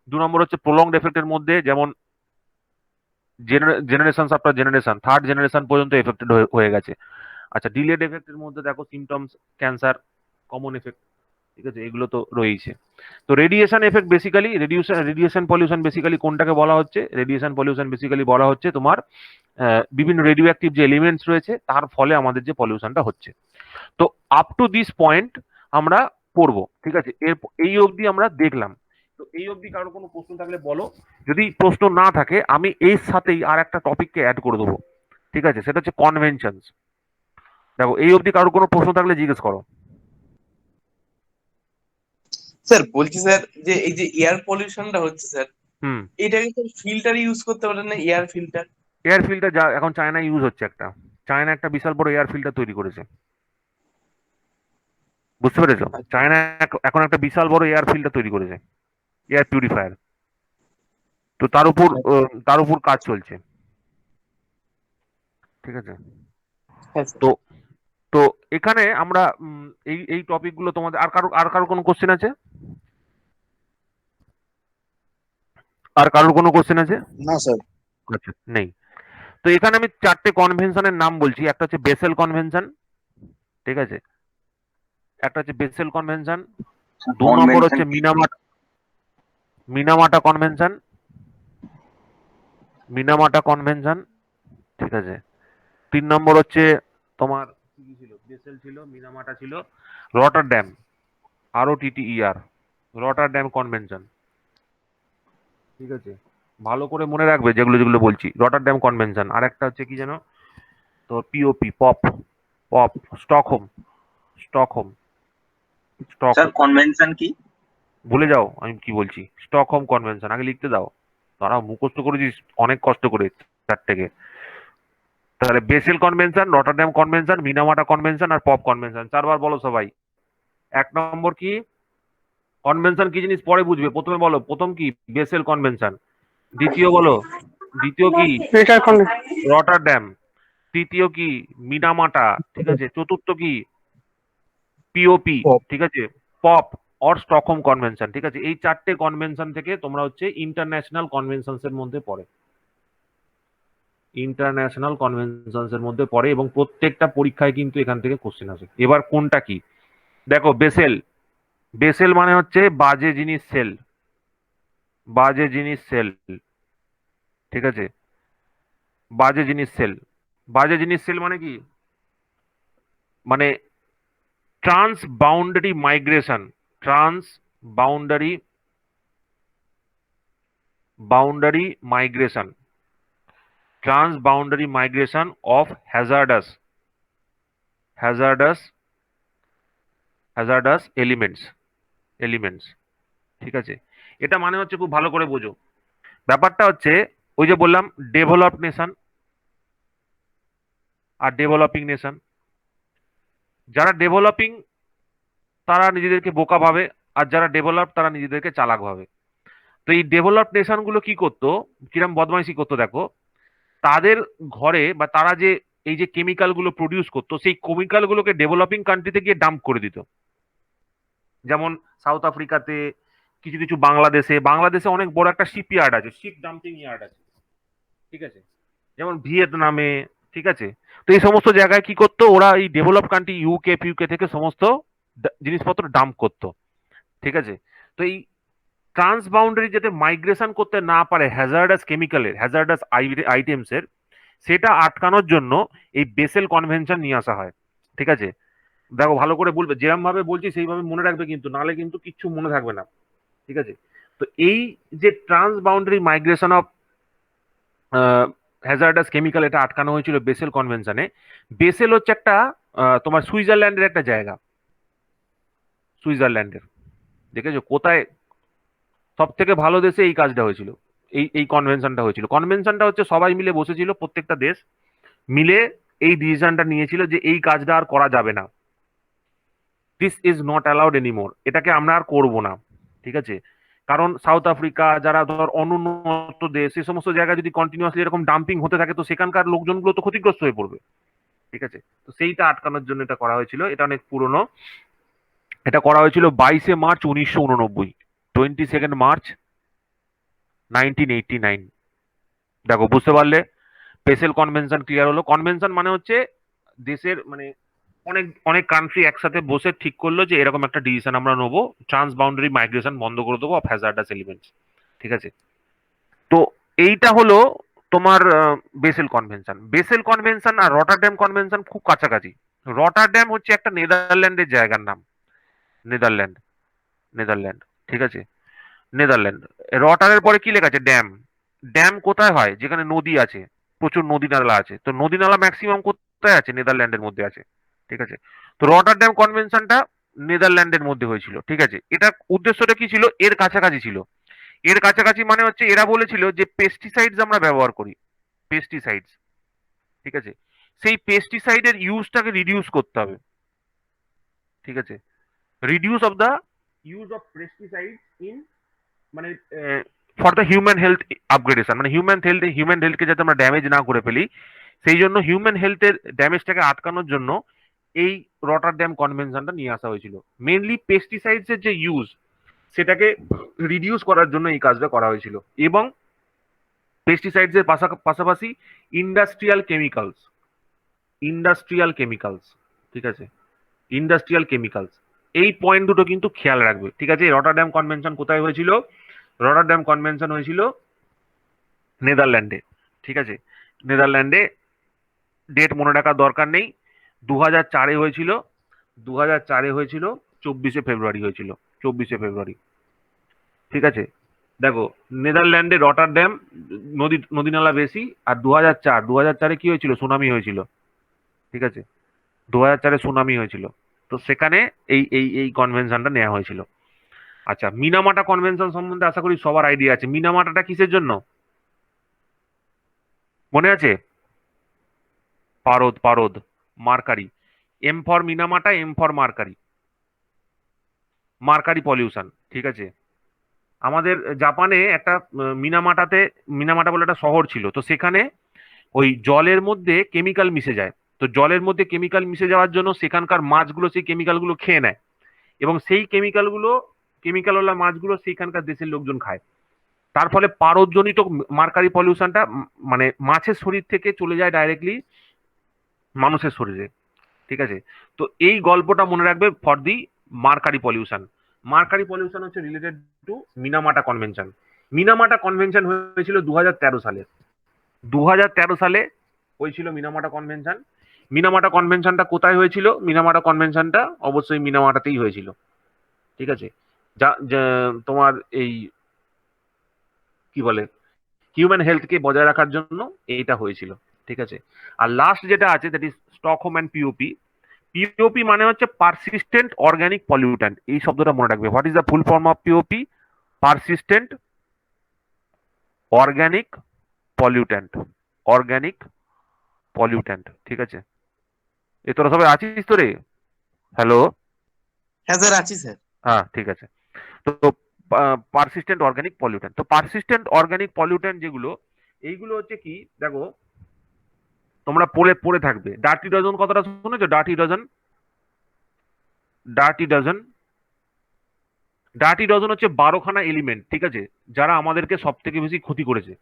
2 নম্বর হচ্ছে প্রলংড এফেক্টের মধ্যে, যেমন generation after generation, 3rd generation পর্যন্ত এফেক্টেড হয়ে গেছে। আচ্ছা, ডিলেড এফেক্টের মধ্যে দেখো সিমটমস, ক্যান্সার, কমন এফেক্ট, ঠিক আছে, এগুলো তো রয়েছে। তো radiation effect basically, radiation pollution basically কোনটাকে বলা হচ্ছে? রেডিয়েশন পলিউশন বেসিক্যালি বলা হচ্ছে তোমার বিভিন্ন রেডিও অ্যাক্টিভ যে এলিমেন্টস রয়েছে তার ফলে আমাদের যে পলিউশনটা হচ্ছে। তো আপ টু দিস পয়েন্ট আমরা পড়বো, ঠিক আছে, এই অবধি আমরা দেখলাম। তো এই অবধি কারো কোনো প্রশ্ন থাকলে বলো, যদি প্রশ্ন না থাকে আমি এর সাথেই আর একটা টপিককে অ্যাড করে দেবো, ঠিক আছে, সেটা হচ্ছে কনভেনশনস। দেখো এই অবধি কারো কোনো প্রশ্ন থাকলে জিজ্ঞেস করো। স্যার বলছি স্যার, যে এই যে এয়ার পলিউশনটা হচ্ছে স্যার, হুম, এটাকে স্যার ফিল্টার ইউজ করতে পারেন না, এয়ার ফিল্টার? এয়ার ফিল্টার যা এখন চায়নায় ইউজ হচ্ছে, চায়না একটা বিশাল বড় এয়ার ফিল্টার তৈরি করেছে, বুঝতে পেরেছো? চায়না এখন একটা বিশাল বড় এয়ার ফিল্টার তৈরি করেছে, এয়ার পিউরিফায়ার। তো তার উপর কাজ চলছে, ঠিক আছে। হ্যাঁ স্যার। তো তো এখানে আমরা এই এই টপিকগুলো তোমাদের আর কারো কোনো কোশ্চেন আছে? আর কারোর কোনো কোশ্চেন আছে? না স্যার। আচ্ছা, নেই। তো এখানে আমি 4টে কনভেনশনের নাম বলছি। একটা হচ্ছে বেসেল কনভেনশন, ঠিক আছে, একটা হচ্ছে বেসেল কনভেনশন, 2 নম্বর হচ্ছে মিনামাটা কনভেনশন, ঠিক আছে। 3 নম্বর হচ্ছে তোমার কি ছিল, বেসেল ছিল, মিনামাটা ছিল, রটারড্যাম, ROTTER, রটারড্যাম কনভেনশন, ঠিক আছে, ভালো করে মনে রাখবে যেগুলো যেগুলো বলছি। রটারড্যাম কনভেনশন, আর একটা হচ্ছে কি জানো, তো pop pop Stockholm, Stockholm sir convention কি? ভুলে যাও আমি কি বলছি। স্টকহোম কনভেনশন আগে লিখতে দাও, তারা মুখস্থ করেছিস অনেক কষ্ট করে 4টেকে। তাহলে Basel convention, Rotterdam convention, Minamata convention আর পপ কনভেনশন। 4বার বলো সবাই। 1 নম্বর কি কনভেনশন, কি জিনিস পরে বুঝবে, প্রথমে বলো প্রথম কি বেসেল কনভেনশন, দ্বিতীয় বলো, দ্বিতীয় কি ফিল্টার করলে রটারড্যাম, তৃতীয় কি মিনামাটা, ঠিক আছে, চতুর্থ কি পিওপি, পপ। ঠিক আছে, পপ অর স্টকহোম কনভেনশন, ঠিক আছে। এই 4টে কনভেনশন থেকে তোমরা হচ্ছে ইন্টারন্যাশনাল কনভেনশনস এর মধ্যে পড়ে, ইন্টারন্যাশনাল কনভেনশনস এর মধ্যে পড়ে, এবং প্রত্যেকটা পরীক্ষায় কিন্তু এখান থেকে কোশ্চেন আসে। এবার কোনটা কি দেখো, বেসেল, বেসেল মানে হচ্ছে বাজে জিনিস সেল, বাজে জিনিস সেল, ঠিক আছে, বাজে জিনিস সেল। বাজে জিনিস সেল মানে কি, মানে trans boundary migration, trans boundary boundary migration, transboundary migration of hazardous elements, ঠিক আছে। এটা মানে হচ্ছে, খুব ভালো করে বোঝো ব্যাপারটা হচ্ছে, ওই যে বললাম ডেভেলপড নেশন আর ডেভেলপিং নেশন। যারা ডেভেলপিং তারা নিজেদেরকে বোকা ভাবে, আর যারা ডেভেলপ তারা নিজেদেরকে চালাক ভাবে। তো এই ডেভেলপড নেশন গুলো কি করতো, কিরম বদমাইশি করতো দেখো, তাদের ঘরে বা তারা যে এই যে কেমিক্যাল গুলো প্রডিউস করতো, সেই কেমিক্যাল গুলোকে ডেভেলপিং কান্ট্রিতে গিয়ে ডাম্প করে দিত। যেমন সাউথ আফ্রিকাতে, কিছু কিছু বাংলাদেশে অনেক বড় একটা শিপ ইয়ার্ড আছে, শিপ ডাম্পিং ইয়ার্ড আছে, ঠিক আছে, যেমন ভিয়েতনামে, ঠিক আছে। তো এই সমস্ত জায়গায় কি করতো, ওরা এই ডেভেলপ কান্ট্রি ইউকে থেকে সমস্ত জিনিসপত্র ডাম্প করতো, ঠিক আছে। তো এই ট্রান্সবাউন্ডারি যাতে মাইগ্রেশন করতে না পারে হ্যাজার্ডাস কেমিক্যালের, হ্যাজার্ডাস আইটেমসের, সেটা আটকানোর জন্য এই বেসেল কনভেনশন নিয়ে আসা হয়, ঠিক আছে। দেখো ভালো করে বলবে, যেরকম ভাবে বলছি সেইভাবে মনে রাখবে, কিন্তু নালে কিন্তু কিচ্ছু মনে থাকবে না, ঠিক আছে। তো এই যে transboundary migration of hazardous chemical, এটা আটকানো হয়েছিল বেসেল কনভেনশনে। বেসেল হচ্ছে একটা তোমার সুইজারল্যান্ডের একটা জায়গা, সুইজারল্যান্ডের, দেখেছো কোথায় সব থেকে ভালো দেশে এই কাজটা হয়েছিল, এই এই কনভেনশনটা হয়েছিল। কনভেনশনটা হচ্ছে সবাই মিলে বসেছিল, প্রত্যেকটা দেশ মিলে এই ডিসিশনটা নিয়েছিল যে এই কাজটা আর করা যাবে না, this is not allowed anymore, এটাকে আমরা আর করবো না। ঠিক আছে, কারণ সাউথ আফ্রিকা যারা ধর অনুন্নত দেশ, সে সমস্ত জায়গায় যদি কন্টিনিউয়াসলি এরকম ডাম্পিং হতে থাকে তো সেখানকার লোকজনগুলো তো ক্ষতিগ্রস্ত হয়ে পড়বে। ঠিক আছে, তো সেইটা আটকানোর জন্য এটা করা হয়েছিল। এটা অনেক পুরনো, এটা করা হয়েছিল 22শে মার্চ 1989, 22 মার্চ 1989। দেখো বুঝতে পারলে, পেসেল কনভেনশন ক্লিয়ার হলো। কনভেনশন মানে হচ্ছে দেশের মানে অনেক অনেক কান্ট্রি একসাথে বসে ঠিক করলো যে এরকম একটা ডিসিশন আমরা নেবো, ট্রান্স বাউন্ডারি মাইগ্রেশন বন্ধ করে দেবো অফ হ্যাজার্ডাস এলিমেন্টস। ঠিক আছে, তো এইটা হলো তোমার বেসেল কনভেনশন। বেসেল কনভেনশন আর রটারড্যাম কনভেনশন খুব কাছাকাছি। রটারড্যাম হচ্ছে একটা নেদারল্যান্ডের জায়গার নাম, নেদারল্যান্ড, নেদারল্যান্ড। ঠিক আছে, নেদারল্যান্ড। রটারের পরে কি লেখা আছে? ড্যাম। ড্যাম কোথায় হয়? যেখানে নদী আছে, প্রচুর নদী নালা আছে। তো নদী নালা ম্যাক্সিমাম কোথায় আছে? নেদারল্যান্ডের মধ্যে আছে। ঠিক আছে, তো রটারড্যাম কনভেনশনটা নেদারল্যান্ডের মধ্যে হয়েছিল। ঠিক আছে, এটা উদ্দেশ্যটা কি ছিল? এর কাছাকাছি ছিল। এর কাছাকাছি মানে হচ্ছে এরা বলেছিল যে পেস্টিসাইডস আমরা ব্যবহার করি, পেস্টিসাইডস। ঠিক আছে, সেই পেস্টিসাইডের ইউজটাকে রিডিউস করতে হবে। ঠিক আছে, reduce of the use of pesticides in মানে for the human health upgradation, মানে হিউম্যান হেলথকে যাতে আমরা ড্যামেজ না করে ফেলি, সেই জন্য হিউম্যান হেলথের ড্যামেজটাকে আটকানোর জন্য এই রটারড্যাম কনভেনশনটা নিয়ে আসা হয়েছিল। মেনলি পেস্টিসাইডস এর যে ইউজ সেটাকে রিডিউস করার জন্য এই কাজটা করা হয়েছিল। এবং পেস্টিসাইডস এর পাশাপাশি ইন্ডাস্ট্রিয়াল কেমিক্যালস, ইন্ডাস্ট্রিয়াল কেমিক্যালস। ঠিক আছে, ইন্ডাস্ট্রিয়াল কেমিক্যালস, এই পয়েন্ট দুটো কিন্তু খেয়াল রাখবে। ঠিক আছে, রটারড্যাম কনভেনশন কোথায় হয়েছিল? রটারড্যাম কনভেনশন হয়েছিল নেদারল্যান্ডে। ঠিক আছে, নেদারল্যান্ডে। ডেট মনে রাখার দরকার নেই, 2004-এ হয়েছিল। 2004-এ হয়েছিল, 24শে ফেব্রুয়ারি হয়েছিল, 24শে ফেব্রুয়ারি। ঠিক আছে, দেখো নেদারল্যান্ডে রটারড্যাম, নদী নালা বেশি। আর 2004-এ কি হয়েছিল? সুনামি হয়েছিল। ঠিক আছে, 2004-এ সুনামি হয়েছিল। তো সেখানে এই এই এই কনভেনশনটা নেওয়া হয়েছিল। আচ্ছা, মিনামাটা কনভেনশন সম্বন্ধে আশা করি সবার আইডিয়া আছে। মিনামাটাটা কিসের জন্য মনে আছে? পারদ, পারদ, mercury. M for Minamata, M for mercury, mercury pollution. ঠিক আছে, আমাদের জাপানে একটা মিনামাটাতে, মিনামাটা বলে একটা শহর ছিল, তো সেখানে ওই জলের মধ্যে কেমিক্যাল মিশে যায়। তো জলের মধ্যে কেমিক্যাল মিশে যাওয়ার জন্য সেখানকার মাছগুলো সেই কেমিক্যালগুলো খেয়ে নেয়, এবং সেই কেমিক্যালওয়ালা মাছগুলো সেইখানকার দেশের লোকজন খায়। তার ফলে পারদজনিত মার্কারি পলিউশনটা মানে মাছের শরীর থেকে চলে যায় ডাইরেক্টলি মানুষের শরীরে। ঠিক আছে, তো এই গল্পটা মনে রাখবে for the mercury pollution. Mercury pollution হচ্ছে related to Minamata convention. Minamata convention হয়েছিল 2013 সালে। 2013 সালে হয়েছিল মিনামাটা কনভেনশন। মিনামাটা কনভেনশনটা কোথায় হয়েছিল? মিনামাটা কনভেনশনটা অবশ্যই মিনামাটাতেই হয়েছিল। ঠিক আছে, তোমার এই কি বলে হিউম্যান হেলথকে বজায় রাখার জন্য এইটা হয়েছিল। ঠিক আছে, আর লাস্ট যেটা আছে that is Stockholm and POP. POP মানে হচ্ছে পারসিস্টেন্ট অর্গানিক পলিউট্যান্ট। এই শব্দটা মনে রাখবে। What is the full form of POP? Persistent organic pollutant, organic pollutant. ঠিক আছে, এ তোরা সবাই আছিস তো রে? হ্যালো? হ্যাঁ স্যার, আছি স্যার। হ্যাঁ, ঠিক আছে। তো পারসিস্টেন্ট অর্গানিক পলিউট্যান্ট, তো পারসিস্টেন্ট অর্গানিক পলিউট্যান্ট যেগুলো, এইগুলো হচ্ছে কি দেখো, তোমরা পড়ে পড়ে থাকবে। ডার্টি ডজন কথাটা শুনেছো? Dirty dozen, dirty dozen, dirty dozen হচ্ছে 12খানা এলিমেন্ট। ঠিক আছে, যারা আমাদেরকে সব থেকে বেশি ক্ষতি করেছে।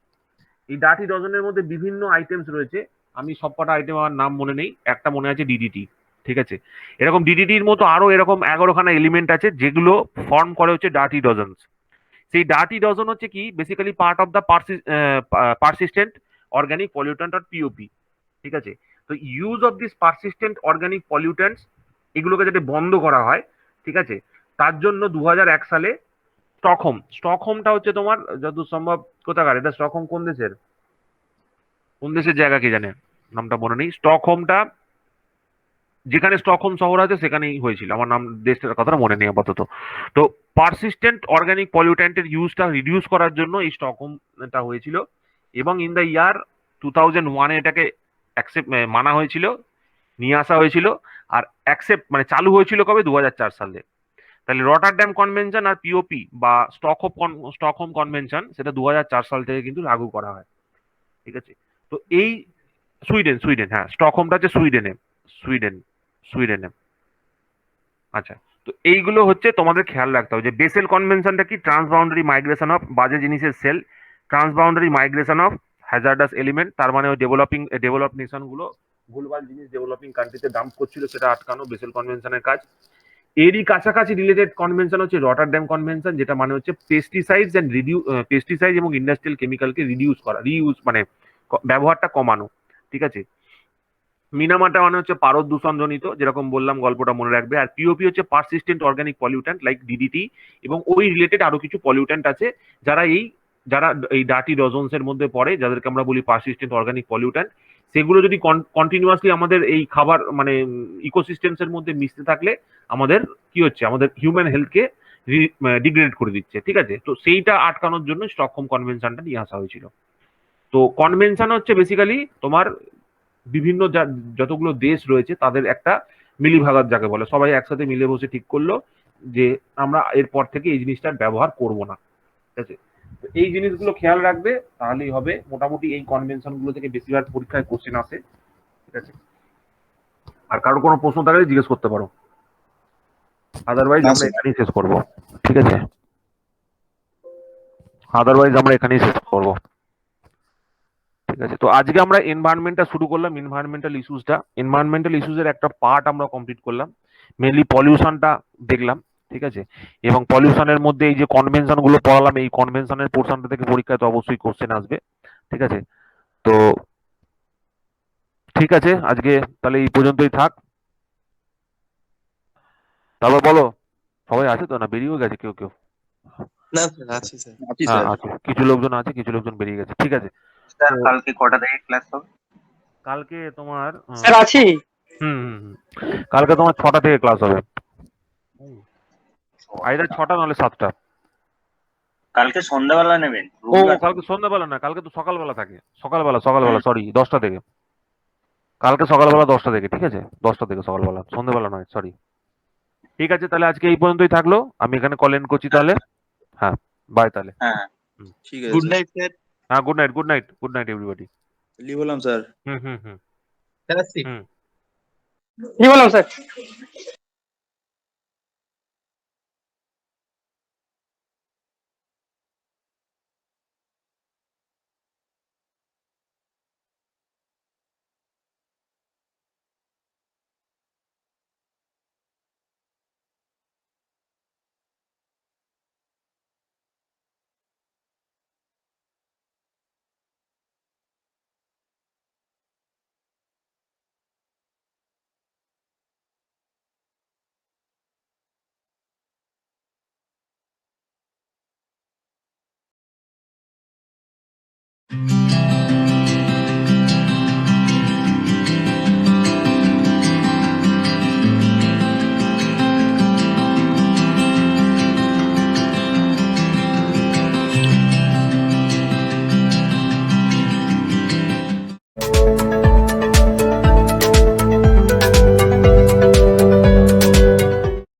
এই ডার্টি ডজনের মধ্যে বিভিন্ন আইটেমস রয়েছে। আমি সবকটা আইটেম আমার নাম মনে নেই, একটা মনে আছে ডিডিটি। ঠিক আছে, এরকম ডিডিটির মতো আরো এরকম 11খানা এলিমেন্ট আছে যেগুলো ফর্ম করে হচ্ছে ডার্টি ডজনস। সেই ডার্টি ডজন হচ্ছে কি basically part of the persistent organic pollutant or POP. ঠিক আছে, তো use of this persistent organic pollutants, এগুলোকে যাতে বন্ধ করা হয়, ঠিক আছে, তার জন্য 2001 সালে স্টকহোমটা হচ্ছে তোমার যত সম্ভব কোথাকার, এটা স্টকহোম কোন দেশের, কোন দেশের জায়গা কি জানে, নামটা মনে নেই। স্টকহোমটা যেখানে স্টকহোম শহর আছে সেখানেই হয়েছিল, আমার নাম দেশটার কথাটা মনে নেই আপাতত। তো পারসিস্টেন্ট অর্গানিক পলিউট্যান্টের ইউজটা রিডিউস করার জন্য এই স্টকহোমটা হয়েছিল, এবং ইন দ্য ইয়ার 2001 এটাকে অ্যাকসেপ্ট মানা হয়েছিল, নিয়ে আসা হয়েছিল। আর অ্যাকসেপ্ট মানে চালু হয়েছিল কবে, 2004 সালে। তাহলে রটারড্যাম কনভেনশন আর পিওপি বা স্টকহোম কনভেনশন সেটা 2004 সাল থেকে কিন্তু লাগু করা হয়, ঠিক আছে। তো এই সুইডেন, হ্যাঁ স্টকহোমটা হচ্ছে সুইডেনে। আচ্ছা, তো এইগুলো হচ্ছে তোমাদের খেয়াল রাখতে হবে যে বেসেল কনভেনশনটা কি, ট্রান্সবাউন্ডারি মাইগ্রেশন অফ বাজে জিনিসের সেল, transboundary migration of hazardous element, তার মানে ওই ডেভেলপ নেশন গুলো ভুলভাল জিনিস ডেভেলপিং কান্ট্রিতে ডাম্প করছিল, সেটা আটকানো বেসেল কনভেনশনের কাজ। এরই কাছাকাছি রিলেটেড কনভেনশন হচ্ছে রটারড্যাম কনভেনশন, যেটা মানে হচ্ছে পেস্টিসাইডস এন্ড পেস্টিসাইড এবং ইন্ডাস্ট্রিয়াল কেমিক্যালকে রিইউজ মানে ব্যবহারটা কমানো, ঠিক আছে। মিনামাটা মানে হচ্ছে পারদ দূষণজনিত, যেরকম বললাম গল্পটা মনে রাখবে। আর পিওপি হচ্ছে persistent organic pollutant like DDT, এবং ওই রিলেটেড আরো কিছু পলিউট্যান্ট আছে যারা এই ডার্টি ডজনস এর মধ্যে পড়ে, যাদেরকে আমরা বলি পারসিস্টেন্ট অর্গানিক পলিউট্যান্ট। সেগুলো যদি কন্টিনিউয়াসলি আমাদের এই খাবার মানে ইকোসিস্টেমস এর মধ্যে মিশতে থাকলে আমাদের কি হচ্ছে, আমাদের হিউম্যান হেলথকে ডিগ্রেড করে দিচ্ছে, ঠিক আছে। তো সেইটা আটকানোর জন্য স্টকহোম কনভেনশনটা নিয়ে আসা হয়েছিল। তো কনভেনশন হচ্ছে বেসিক্যালি তোমার বিভিন্ন যতগুলো দেশ রয়েছে তাদের একটা মিলিভাগাত যাকে বলে, সবাই একসাথে মিলে বসে ঠিক করলো যে আমরা এরপর থেকে এই জিনিসটার ব্যবহার করব না, ঠিক আছে। তো এই জিনিসগুলো খেয়াল রাখবে, তাহলেই হবে। মোটামুটি এই কনভেনশন গুলো থেকে বেশিরভাগ পরীক্ষায় কোশ্চেন আসে, ঠিক আছে। আর কারো কোনো প্রশ্ন থাকলে জিজ্ঞেস করতে পারো, আদারওয়াইজ আমরা এখানেই শেষ করব, ঠিক আছে। ঠিক আছে, তো আজকে আমরা এনভায়রনমেন্টটা শুরু করলাম, এনভায়রনমেন্টাল ইস্যুজের একটা পার্ট আমরা কমপ্লিট করলাম, মেনলি পলিউশনটা দেখলাম, ঠিক আছে। এবং পলিউশনের মধ্যে এই যে কনভেনশন গুলো পড়ালাম, এই কনভেনশনের পোর্শনটা থেকে পরীক্ষায় তো অবশ্যই কোশ্চেন আসবে, ঠিক আছে। তো ঠিক আছে, আজকে তাহলে এই পর্যন্তই থাক। তারপর বলো, সবাই আছে তো, না বেরিয়েও গেছে কেউ কেউ? না স্যার, আছি স্যার। হ্যাঁ আছে, কিছু লোকজন আছে, কিছু লোকজন বেরিয়ে গেছে, ঠিক আছে। স্যার কালকে কটা থেকে ক্লাস হবে? কালকে তোমার স্যার আছি। কালকে তোমার 6টা থেকে ক্লাস হবে, আইদার 6টা নাহলে 7টা। কালকে সন্ধ্যাবেলা নেবেন? ও কালকে সন্ধ্যাবেলা না, কালকে তো সকালবেলা থাকে, সকালবেলা সরি 10টা থেকে, কালকে সকালবেলা 10টা থেকে, ঠিক আছে, 10টা থেকে সকালবেলা, সন্ধ্যাবেলা নয়, সরি। ঠিক আছে, তাহলে আজকে এই পর্যন্তই থাকলো, আমি এখানে কল এন্ড করছি তাহলে। হ্যাঁ, বাই তাহলে। হ্যাঁ ঠিক আছে গুড নাইট স্যার। হ্যাঁ, গুড নাইট এভরিবডি। লিভ বললাম স্যার। হুম। স্যার আসছি। কি বললাম স্যার?